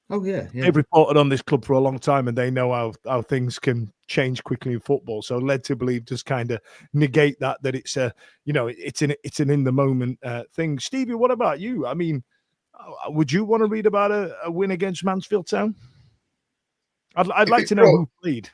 they've reported on this club for a long time and they know how things can change quickly in football. So led to believe just kind of negate that it's it's an in the moment thing. Stevie, what about you? I mean, would you want to read about a win against Mansfield Town? I'd like to know who played.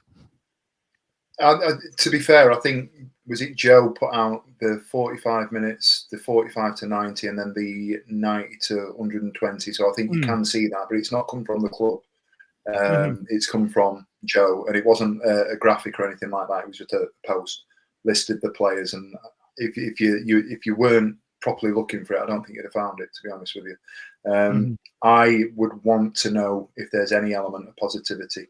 To be fair, I think, was it Joe put out the 45 minutes, the 45 to 90, and then the 90 to 120. So I think you can see that, but it's not come from the club. It's come from Joe, and it wasn't a graphic or anything like that. It was just a post listed the players, and if you weren't properly looking for it, I don't think you'd have found it, to be honest with you. I would want to know if there's any element of positivity.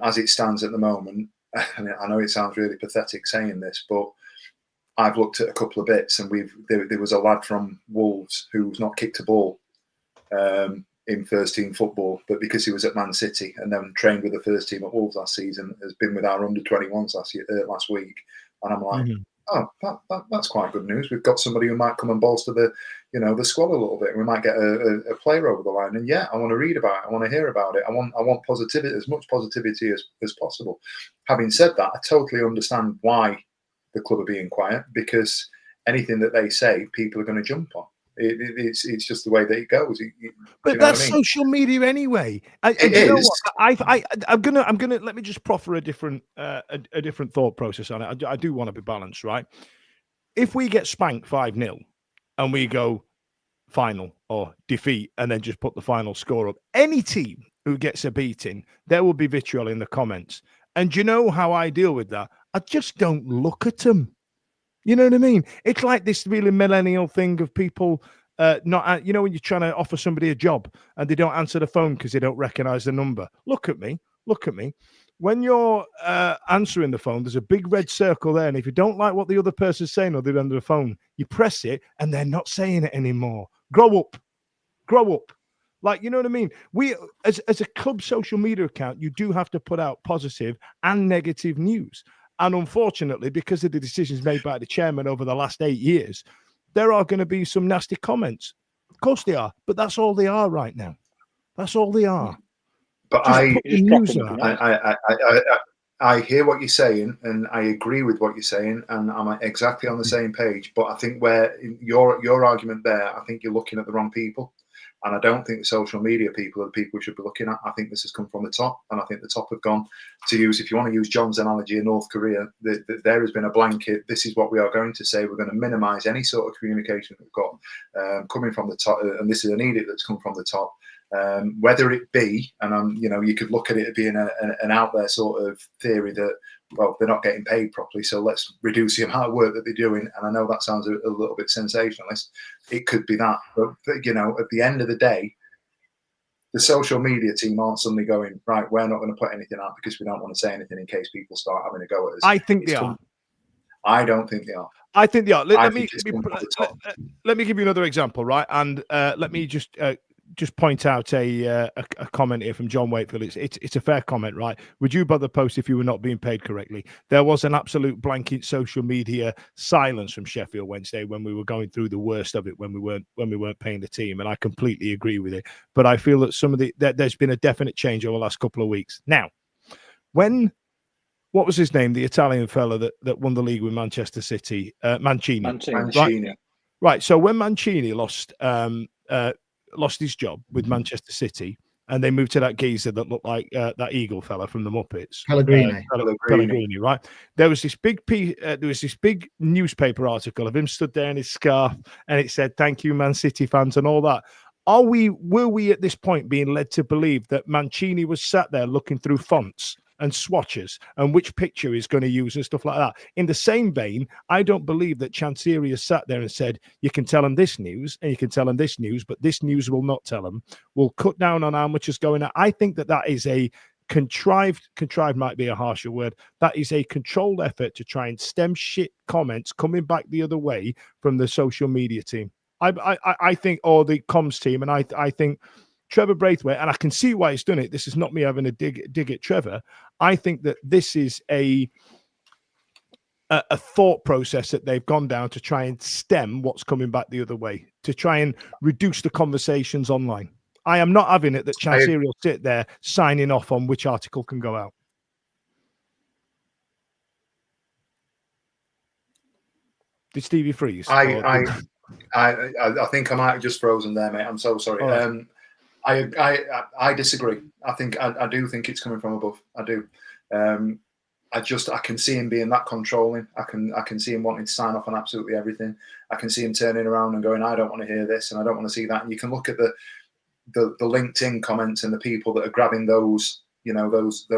As it stands at the moment, I mean, I know it sounds really pathetic saying this, but I've looked at a couple of bits, and there was a lad from Wolves who's not kicked a ball in first team football, but because he was at Man City and then trained with the first team at Wolves last season, has been with our under-21s last week, and I'm like, oh, that's quite good news. We've got somebody who might come and bolster the squad a little bit. We might get a player over the line, and I want to read about it. I want to hear about it. I want positivity, as much positivity as possible. Having said that, I totally understand why the club are being quiet, because anything that they say, people are going to jump on. It's just the way that it goes. But that's social media anyway. It is. I'm gonna let me just proffer a different thought process on it. I do want to be balanced, right? If we get spanked 5-0 and we go final or defeat and then just put the final score up, any team who gets a beating, there will be vitriol in the comments. And you know how I deal with that? I just don't look at them. You know what I mean? It's like this really millennial thing of people not, when you're trying to offer somebody a job and they don't answer the phone because they don't recognize the number. Look at me. When you're answering the phone, there's a big red circle there. And if you don't like what the other person's saying or they're under the phone, you press it and they're not saying it anymore. Grow up. Like, you know what I mean? We, as a club social media account, you do have to put out positive and negative news. And unfortunately, because of the decisions made by the chairman over the last 8 years, there are going to be some nasty comments. Of course they are, but that's all they are right now. That's all they are. But I hear what you're saying, and I agree with what you're saying, and I'm exactly on the same page. But I think where your argument there, I think you're looking at the wrong people. And I don't think the social media people are the people we should be looking at. I think this has come from the top, and I think the top have gone to use, if you want to use John's analogy in North Korea, there has been a blanket. This is what we are going to say. We're going to minimise any sort of communication that we've got coming from the top, and this is an edict that's come from the top. Whether it be, and you could look at it as being an out there sort of theory that, well, they're not getting paid properly, so let's reduce the amount of work that they're doing. And I know that sounds a little bit sensationalist. It could be that. But, at the end of the day, the social media team aren't suddenly going, right, we're not going to put anything out because we don't want to say anything in case people start having a go at us. I think they are. I don't think they are. I think they are. Let me give you another example, right? And let me just point out a comment here from John Wakefield. It's a fair comment, right? Would you bother post if you were not being paid correctly? There was an absolute blanket social media silence from Sheffield Wednesday when we were going through the worst of it, when we weren't paying the team, and I completely agree with it. But I feel that there's been a definite change over the last couple of weeks. Now, what was his name? The Italian fella that won the league with Manchester City, Mancini. Right. So when Mancini lost his job with Manchester City, and they moved to that geezer that looked like that Eagle fella from the Muppets, Pellegrini, right? There was this big newspaper article of him stood there in his scarf, and it said, "Thank you, Man City fans," and all that. Were we at this point being led to believe that Mancini was sat there looking through fonts and swatches and which picture he's going to use and stuff like that? In the same vein, I don't believe that Chancery has sat there and said, you can tell them this news and you can tell them this news, but this news will not tell them. We'll cut down on how much is going on. I think that is a contrived might be a harsher word. That is a controlled effort to try and stem shit comments coming back the other way from the social media team. I think, or the comms team, and I think Trevor Braithwaite, and I can see why he's done it. This is not me having a dig at Trevor. I think that this is a thought process that they've gone down to try and stem what's coming back the other way, to try and reduce the conversations online. I am not having it that Chancery will sit there signing off on which article can go out. Did Stevie freeze? I think I might have just frozen there, mate. I'm so sorry. Right. I disagree. I do think it's coming from above. I do. I can see him being that controlling. I can see him wanting to sign off on absolutely everything. I can see him turning around and going, I don't want to hear this and I don't want to see that. And you can look at the LinkedIn comments and the people that are grabbing those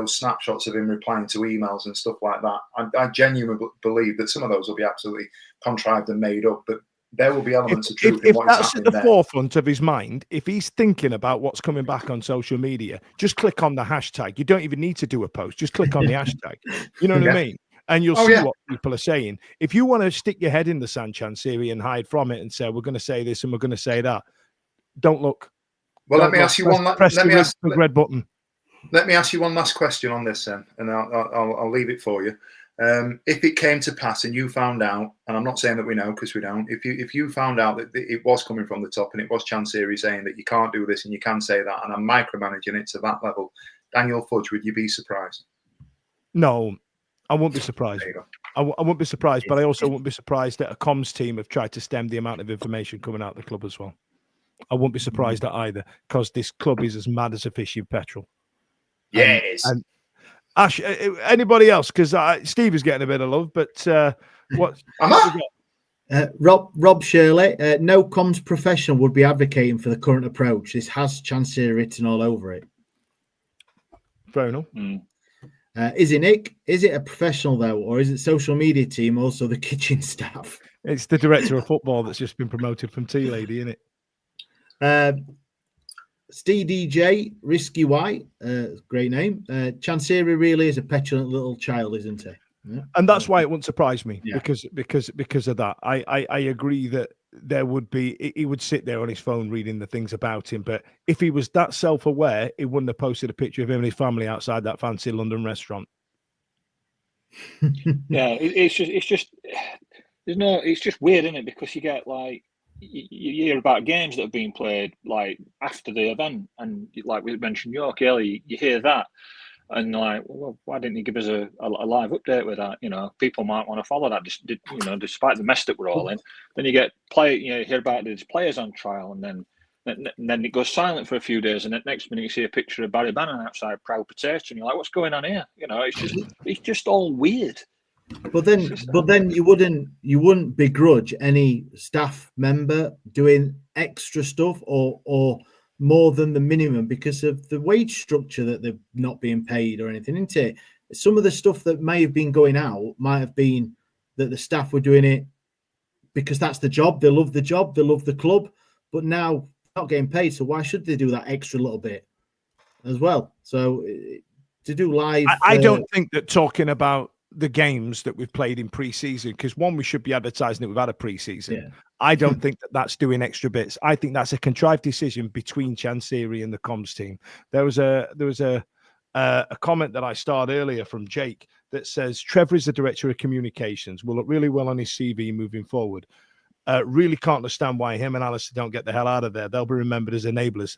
snapshots of him replying to emails and stuff like that. I genuinely believe that some of those will be absolutely contrived and made up. But there will be elements of truth in if what is that's at happening the there. forefront of his mind, if he's thinking about what's coming back on social media, just click on the hashtag. You don't even need to do a post. Just click on the hashtag. You know what I mean? And you'll see what people are saying. If you want to stick your head in the sand, Chansiri, and hide from it and say, we're going to say this and we're going to say that, don't look. Well, Don't let me look. ask you Press the red button. Let me ask you one last question on this then, and I'll leave it for you. If it came to pass and you found out, and I'm not saying that we know because we don't, if you found out that it was coming from the top and it was Chansiri saying that you can't do this and you can say that, and I'm micromanaging it to that level, Daniel Fudge, would you be surprised? No, I won't be surprised. There you go. I won't be surprised, but I also won't be surprised that a comms team have tried to stem the amount of information coming out of the club as well. I won't be surprised at either, because this club is as mad as a fish in petrol. Yeah, it is. And Ash, anybody else? Because Steve is getting a bit of love, but what? Rob Shirley, no comms professional would be advocating for the current approach. This has Chansiri written all over it. Fair enough. Is it Nick? Is it a professional though, or is it social media team, also the kitchen staff? It's the director of football that's just been promoted from tea lady, isn't it? Steve DJ, Risky White, great name. Chansiri really is a petulant little child, isn't he? Yeah. And that's why it wouldn't surprise me, because of that. I agree that there would be, he would sit there on his phone reading the things about him, but if he was that self-aware, he wouldn't have posted a picture of him and his family outside that fancy London restaurant. Yeah, it's just weird, isn't it? Because you get like, you hear about games that have been played like after the event, and like we mentioned York earlier, you hear that, and like, well, why didn't you give us a live update with that? You know, people might want to follow that, despite the mess that we're all in. Then you get hear about these players on trial, and then it goes silent for a few days, and the next minute you see a picture of Barry Bannon outside Proud Potato, and you're like, what's going on here? You know, it's just all weird. But then you wouldn't begrudge any staff member doing extra stuff or more than the minimum because of the wage structure that they're not being paid or anything, isn't it? Some of the stuff that may have been going out might have been that the staff were doing it because that's the job. They love the job. They love the club. But now not getting paid. So why should they do that extra little bit as well? So to do live... I don't think that talking about the games that we've played in pre-season, because one, we should be advertising that we've had a pre-season. Yeah. I don't think that that's doing extra bits. I think that's a contrived decision between Chansiri and the comms team. There was a comment that I started earlier from Jake that says Trevor is the director of communications, will look really well on his CV moving forward. Really can't understand why him and Alistair don't get the hell out of there. They'll be remembered as enablers.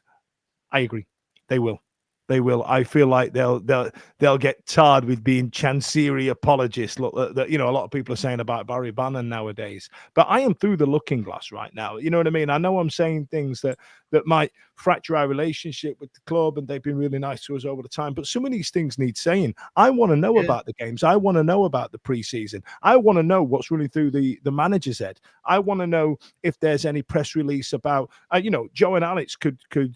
I agree. They will. They will. I feel like they'll get tarred with being Chansiri apologists. Look, a lot of people are saying about Barry Bannon nowadays. But I am through the looking glass right now. You know what I mean? I know I'm saying things that might fracture our relationship with the club, and they've been really nice to us over the time. But some of these things need saying. I want to know about the games. I want to know about the preseason. I want to know what's running through the manager's head. I want to know if there's any press release about, Joe and Alex could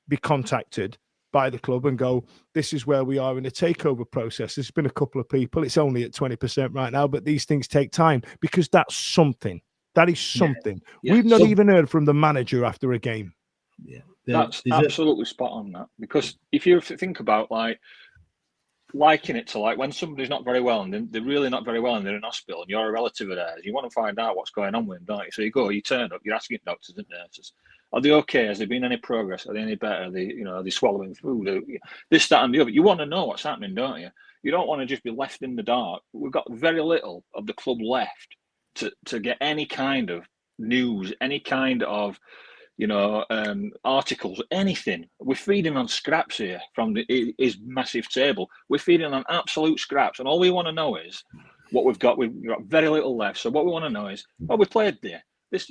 be contacted by the club and go, this is where we are in the takeover process. There's been a couple of people. It's only at 20% right now, but these things take time because that's something. That is something. Yeah. We've not even heard from the manager after a game. Yeah, that's absolutely spot on that. Because if you think about liking it to like when somebody's not very well and they're really not very well and they're in hospital and you're a relative of theirs, you want to find out what's going on with them, don't you? So you turn up, you're asking doctors and nurses, are they okay? Has there been any progress? Are they any better? Are they swallowing food? This, that, and the other. You want to know what's happening, don't you? You don't want to just be left in the dark. We've got very little of the club left to get any kind of news, any kind of articles, anything. We're feeding on scraps here from his massive table. We're feeding on absolute scraps, and all we want to know is what we've got. We've got very little left. So what we want to know is, we played there. This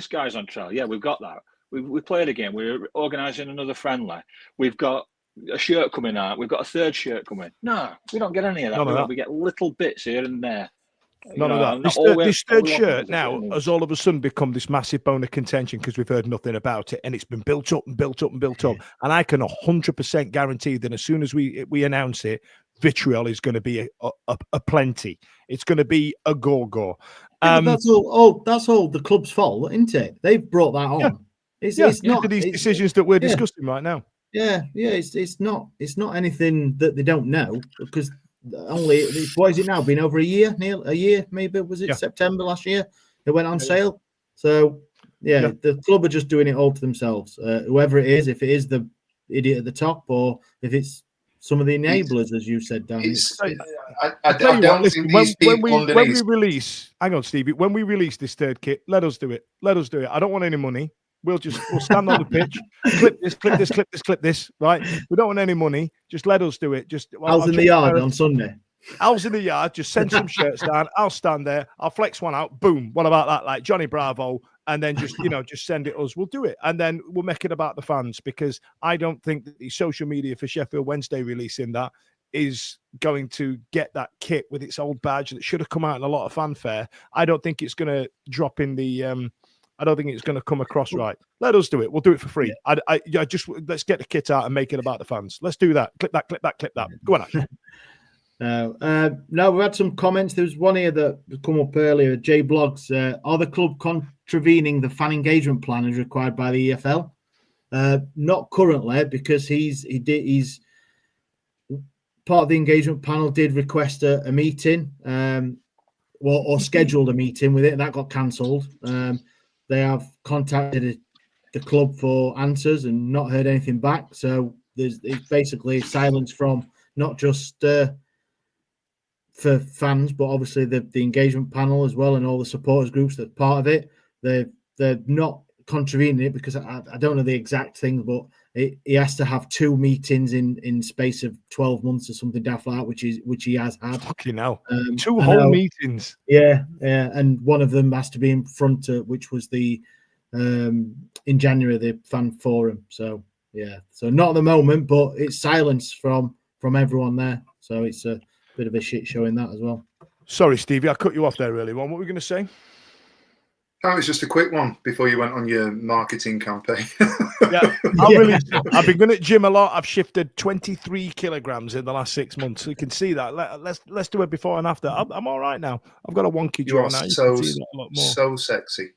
guy's on trial. Yeah, we've got that. We played again. We're organising another friendly. We've got a shirt coming out. We've got a third shirt coming. No, we don't get any of that. We get little bits here and there. None of that. This third shirt now has all of a sudden become this massive bone of contention because we've heard nothing about it, and it's been built up and built up and built up. And I can 100% guarantee that as soon as we announce it, vitriol is going to be a plenty. It's going to be a go-go. But that's all the club's fault, isn't it? They've brought that on. Yeah. It's not these decisions that we're discussing right now. Yeah. It's not anything that they don't know, because what is it now? Been over a year, Neil? A year, maybe? Was it September last year? It went on sale. So the club are just doing it all to themselves. Whoever it is, if it is the idiot at the top, or if it's some of the enablers, as you said, Dan. I don't think these people when we release, hang on, Stevie, when we release this third kit, let us do it. I don't want any money. We'll stand on the pitch, clip this, right? We don't want any money. Just let us do it. I'll in the yard on Sunday. Owls in the yard, just send some shirts down. I'll stand there. I'll flex one out. Boom. What about that? Like Johnny Bravo. And then just send it us. We'll do it. And then we'll make it about the fans, because I don't think that the social media for Sheffield Wednesday releasing that is going to get that kit with its old badge that should have come out in a lot of fanfare. I don't think it's going to drop in the... I don't think it's going to come across right. Let us do it. We'll do it for free. I just let's get the kit out and make it about the fans. Let's do that. Clip that. Go on, Ash. No, we had some comments. There was one here that come up earlier. Jay Blogs, are the club contravening the fan engagement plan as required by the EFL? Not currently, because he's part of the engagement panel did request a meeting, or scheduled a meeting with it, and that got cancelled. They have contacted the club for answers and not heard anything back. So it's basically silence from not just for fans, but obviously the engagement panel as well, and all the supporters groups that's part of it. They're not contravening it, because I don't know the exact things, but he has to have 2 meetings in space of 12 months or something daft like that, which he has had. Fucking hell. 2 whole meetings. Yeah, and one of them has to be in front of, which was the in January, the fan forum. So so not at the moment, but it's silence from everyone there. So it's a bit of a shit show in that as well. Sorry, Stevie, I cut you off there early on. What were we going to say? That was just a quick one before you went on your marketing campaign. I've been going to gym a lot. I've shifted 23 kilograms in the last 6 months. So you can see that. Let's do it before and after. I'm all right now. I've got a wonky jaw now. So sexy.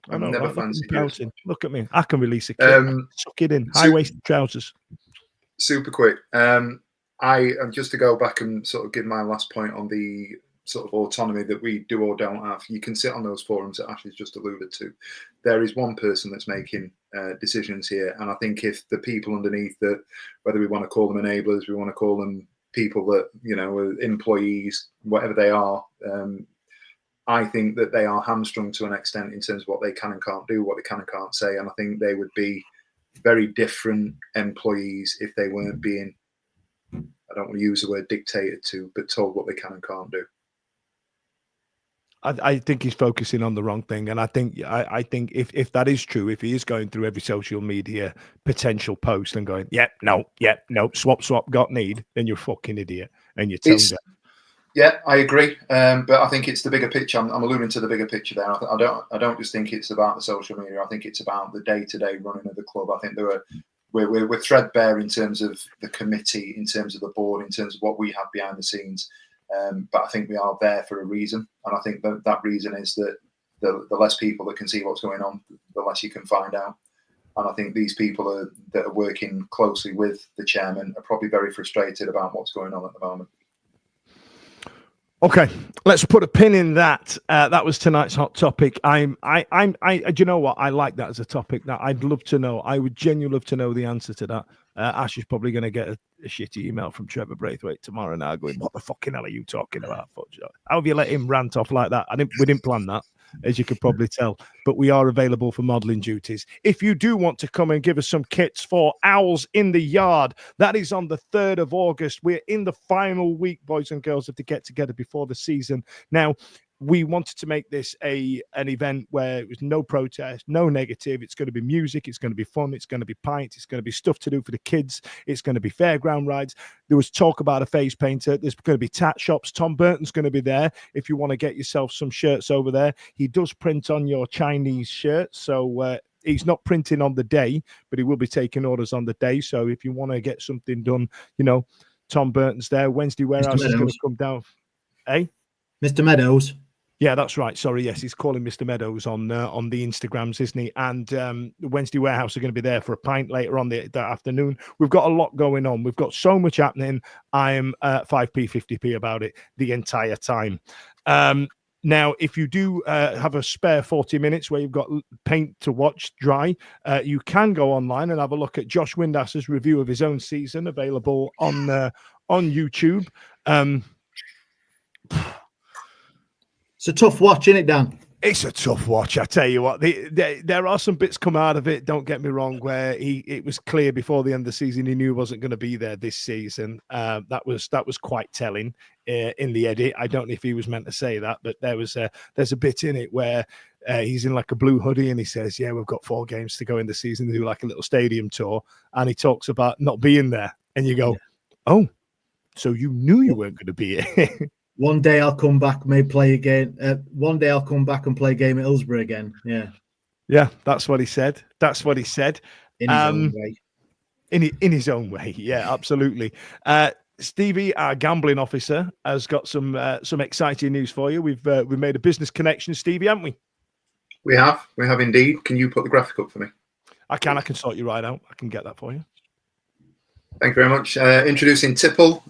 I know, never right? fancied you. Look at me. I can release a kit. Suck it in. High-waisted trousers. Super quick. Just to go back and sort of give my last point on the sort of autonomy that we do or don't have. You can sit on those forums that Ashley's just alluded to. There is one person that's making decisions here, and I think if the people underneath that, whether we want to call them enablers, we want to call them people that are employees, whatever they are, I think that they are hamstrung to an extent in terms of what they can and can't do, what they can and can't say, and I think they would be very different employees if they weren't being, I don't want to use the word dictated to, but told what they can and can't do. I think he's focusing on the wrong thing, and I think if that is true, if he is going through every social media potential post and going, no, swap, got need, then you're a fucking idiot and you're tone deaf. Yeah, I agree, but I think it's the bigger picture. I'm alluding to the bigger picture there. I don't just think it's about the social media. I think it's about the day-to-day running of the club. I think we're threadbare in terms of the committee, in terms of the board, in terms of what we have behind the scenes. But I think we are there for a reason, and I think that reason is that the less people that can see what's going on, the less you can find out. And I think these people that are working closely with the chairman are probably very frustrated about what's going on at the moment. Okay, let's put a pin in that. That was tonight's hot topic. Do you know what? I like that as a topic. That I'd love to know. I would genuinely love to know the answer to that. Ash is probably going to get a shitty email from Trevor Braithwaite tomorrow now going, what the fucking hell are you talking about? How have you let him rant off like that? We didn't plan that, as you could probably tell. But we are available for modelling duties. If you do want to come and give us some kits for Owls in the Yard, that is on the 3rd of August. We're in the final week, boys and girls, of the get-together before the season. Now, we wanted to make this an event where it was no protest, no negative. It's going to be music. It's going to be fun. It's going to be pints. It's going to be stuff to do for the kids. It's going to be fairground rides. There was talk about a face painter. There's going to be tat shops. Tom Burton's going to be there if you want to get yourself some shirts over there. He does print on your Chinese shirt. So he's not printing on the day, but he will be taking orders on the day. So if you want to get something done, Tom Burton's there. Wednesday Warehouse is going to come down. Hey? Mr. Meadows. Yeah, that's right. Sorry, yes, he's calling Mr. Meadows on the Instagrams, isn't he? And the Wednesday Warehouse are going to be there for a pint later on that afternoon. We've got a lot going on. We've got so much happening. I am 5p, 50p about it the entire time. Now, if you do have a spare 40 minutes where you've got paint to watch dry, you can go online and have a look at Josh Windass's review of his own season, available on YouTube. It's a tough watch, isn't it, Dan? It's a tough watch, I tell you what. There are some bits come out of it, don't get me wrong, where it was clear before the end of the season he knew he wasn't going to be there this season. That was quite telling in the edit. I don't know if he was meant to say that, but there's a bit in it where he's in like a blue hoodie and he says, yeah, we've got 4 games to go in the season, to do like a little stadium tour, and he talks about not being there, and you go, oh, so you knew you weren't going to be here. One day I'll come back, maybe play again. One day I'll come back and play a game at Hillsborough again. Yeah, that's what he said. That's what he said. In his own way. In his own way, yeah, absolutely. Stevie, our gambling officer, has got some exciting news for you. We've made a business connection, Stevie, haven't we? We have indeed. Can you put the graphic up for me? I can sort you right out. I can get that for you. Thank you very much. Introducing Tipple.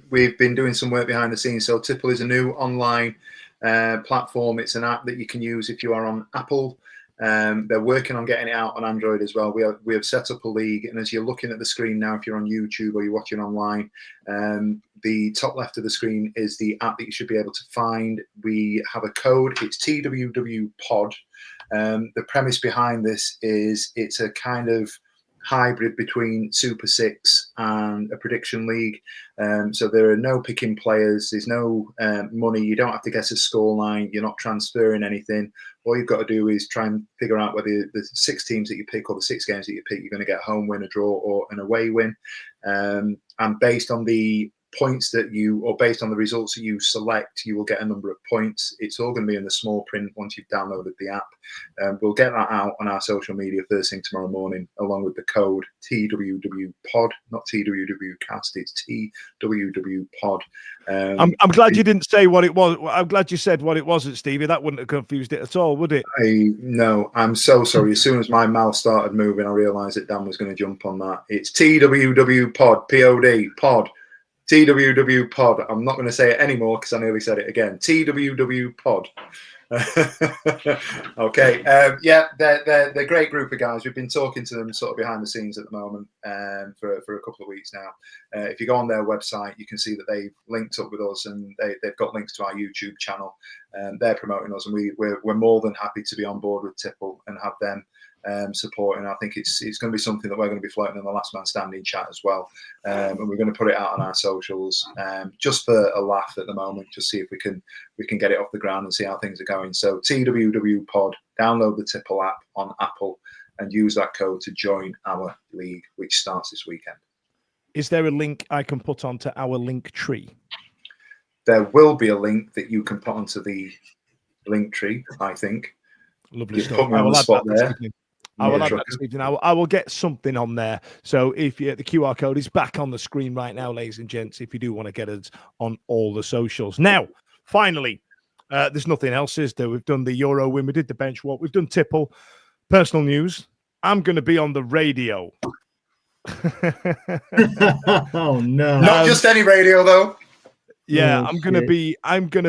We've been doing some work behind the scenes. So Tipple is a new online platform. It's an app that you can use if you are on Apple. They're working on getting it out on Android as well. We have set up a league, and as you're looking at the screen now, if you're on YouTube or you're watching online, the top left of the screen is the app that you should be able to find. We have a code. It's TWWPod. The premise behind this is it's a kind of hybrid between Super 6 and a prediction league. So there are no picking players, there's no money, you don't have to guess a scoreline, you're not transferring anything. All you've got to do is try and figure out whether the 6 teams that you pick or the 6 games that you pick, you're going to get a home win, a draw, or an away win. And based on the points that or based on the results that you select, you will get a number of points. It's all going to be in the small print once you've downloaded the app. We'll get that out on our social media first thing tomorrow morning, along with the code TWWPod, not TWWcast, it's TWWPod. I'm glad you didn't say what it was. I'm glad you said what it wasn't, Stevie. That wouldn't have confused it at all, would it? No, I'm so sorry. As soon as my mouth started moving, I realised that Dan was going to jump on that. It's TWWPod, P-O-D, pod. TWW Pod. I'm not going to say it anymore because I nearly said it again. TWW Pod. Okay. They're a great group of guys. We've been talking to them sort of behind the scenes at the moment for a couple of weeks now. If you go on their website, you can see that they've linked up with us and they've got links to our YouTube channel. They're promoting us, and we're more than happy to be on board with Tipple and have them supporting. I think it's going to be something that we're going to be floating in the Last Man Standing chat as well, and we're going to put it out on our socials just for a laugh at the moment, just see if we can get it off the ground and see how things are going. So TWW Pod, download the Tipple app on Apple and use that code to join our league, which starts this weekend. Is there a link I can put onto our link tree? There will be a link that you can put onto the link tree, I think. Lovely stuff. Put me on the spot there. I will add that this evening. I will get something on there. So if the QR code is back on the screen right now, ladies and gents, if you do want to get us on all the socials. Now, finally, there's nothing else, is there? We've done the Euro win. We did the bench walk. We've done Tipple. Personal news. I'm going to be on the radio. Oh, no. Not just any radio, though. Yeah, I'm gonna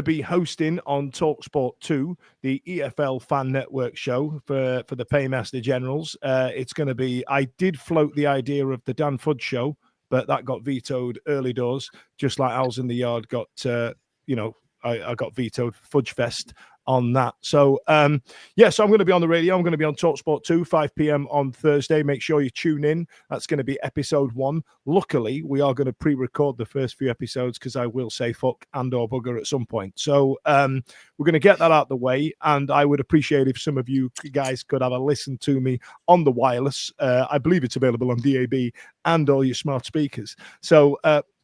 be hosting on TalkSport 2, the EFL Fan Network show for the Paymaster Generals. It's going to be. I did float the idea of the Dan Fudge show, but that got vetoed early doors. Just like Owls in the Yard got, I got vetoed. Fudge Fest on that. So so I'm going to be on the radio. I'm going to be on TalkSport 2, 5 p.m. on Thursday. Make sure you tune in. That's going to be episode 1. Luckily, we are going to pre-record the first few episodes because I will say fuck and or bugger at some point. So we're going to get that out of the way, and I would appreciate if some of you guys could have a listen to me on the wireless. I believe it's available on DAB and all your smart speakers. So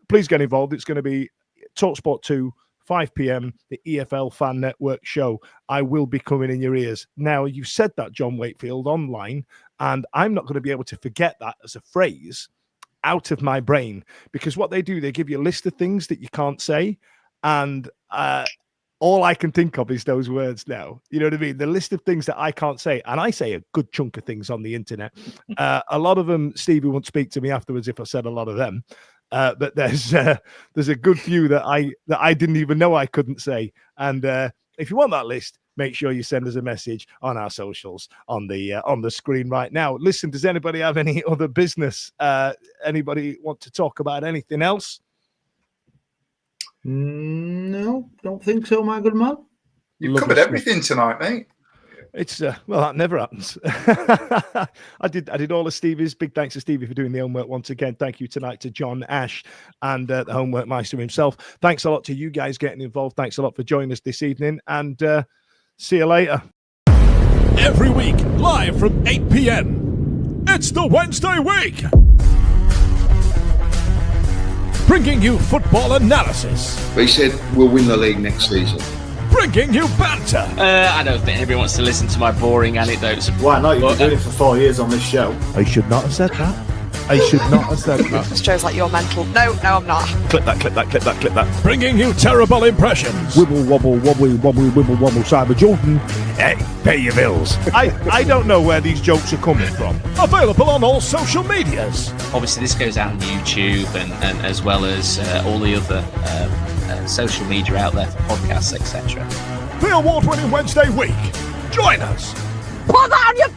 please get involved. It's going to be TalkSport 2, 5 p.m, the EFL Fan Network show. I will be coming in your ears. Now, you said that, John Wakefield, online, and I'm not going to be able to forget that as a phrase out of my brain, because what they do, they give you a list of things that you can't say, and all I can think of is those words now. You know what I mean? The list of things that I can't say, and I say a good chunk of things on the internet. A lot of them, Stevie won't speak to me afterwards if I said a lot of them. But there's a good few that I didn't even know I couldn't say. And if you want that list, make sure you send us a message on our socials on the screen right now. Listen, does anybody have any other business? Anybody want to talk about anything else? No, don't think so, my good man. You've covered everything tonight, mate. It's well, that never happens. I did all of Stevie's. Big thanks to Stevie for doing the homework once again. Thank you tonight to John Ash and the homework meister himself. Thanks a lot to you guys getting involved. Thanks a lot for joining us this evening, and see you later. Every week, live from 8 p.m. It's the Wednesday week, bringing you football analysis. They said we'll win the league next season. Bringing you banter. I don't think anybody wants to listen to my boring anecdotes. Why not? You've been doing it for 4 years on this show. I should not have said that. I should not have said that. This show's like you're mental. No, I'm not. Clip that. Bringing you terrible impressions. Wibble, wobble, wobbly, wobbly, wibble, wobble, Cyber Jordan. Hey, pay your bills. I don't know where these jokes are coming from. Available on all social medias. Obviously, this goes out on YouTube and as well as all the other social media out there for podcasts, etc. The award-winning Wednesday week. Join us. Put on your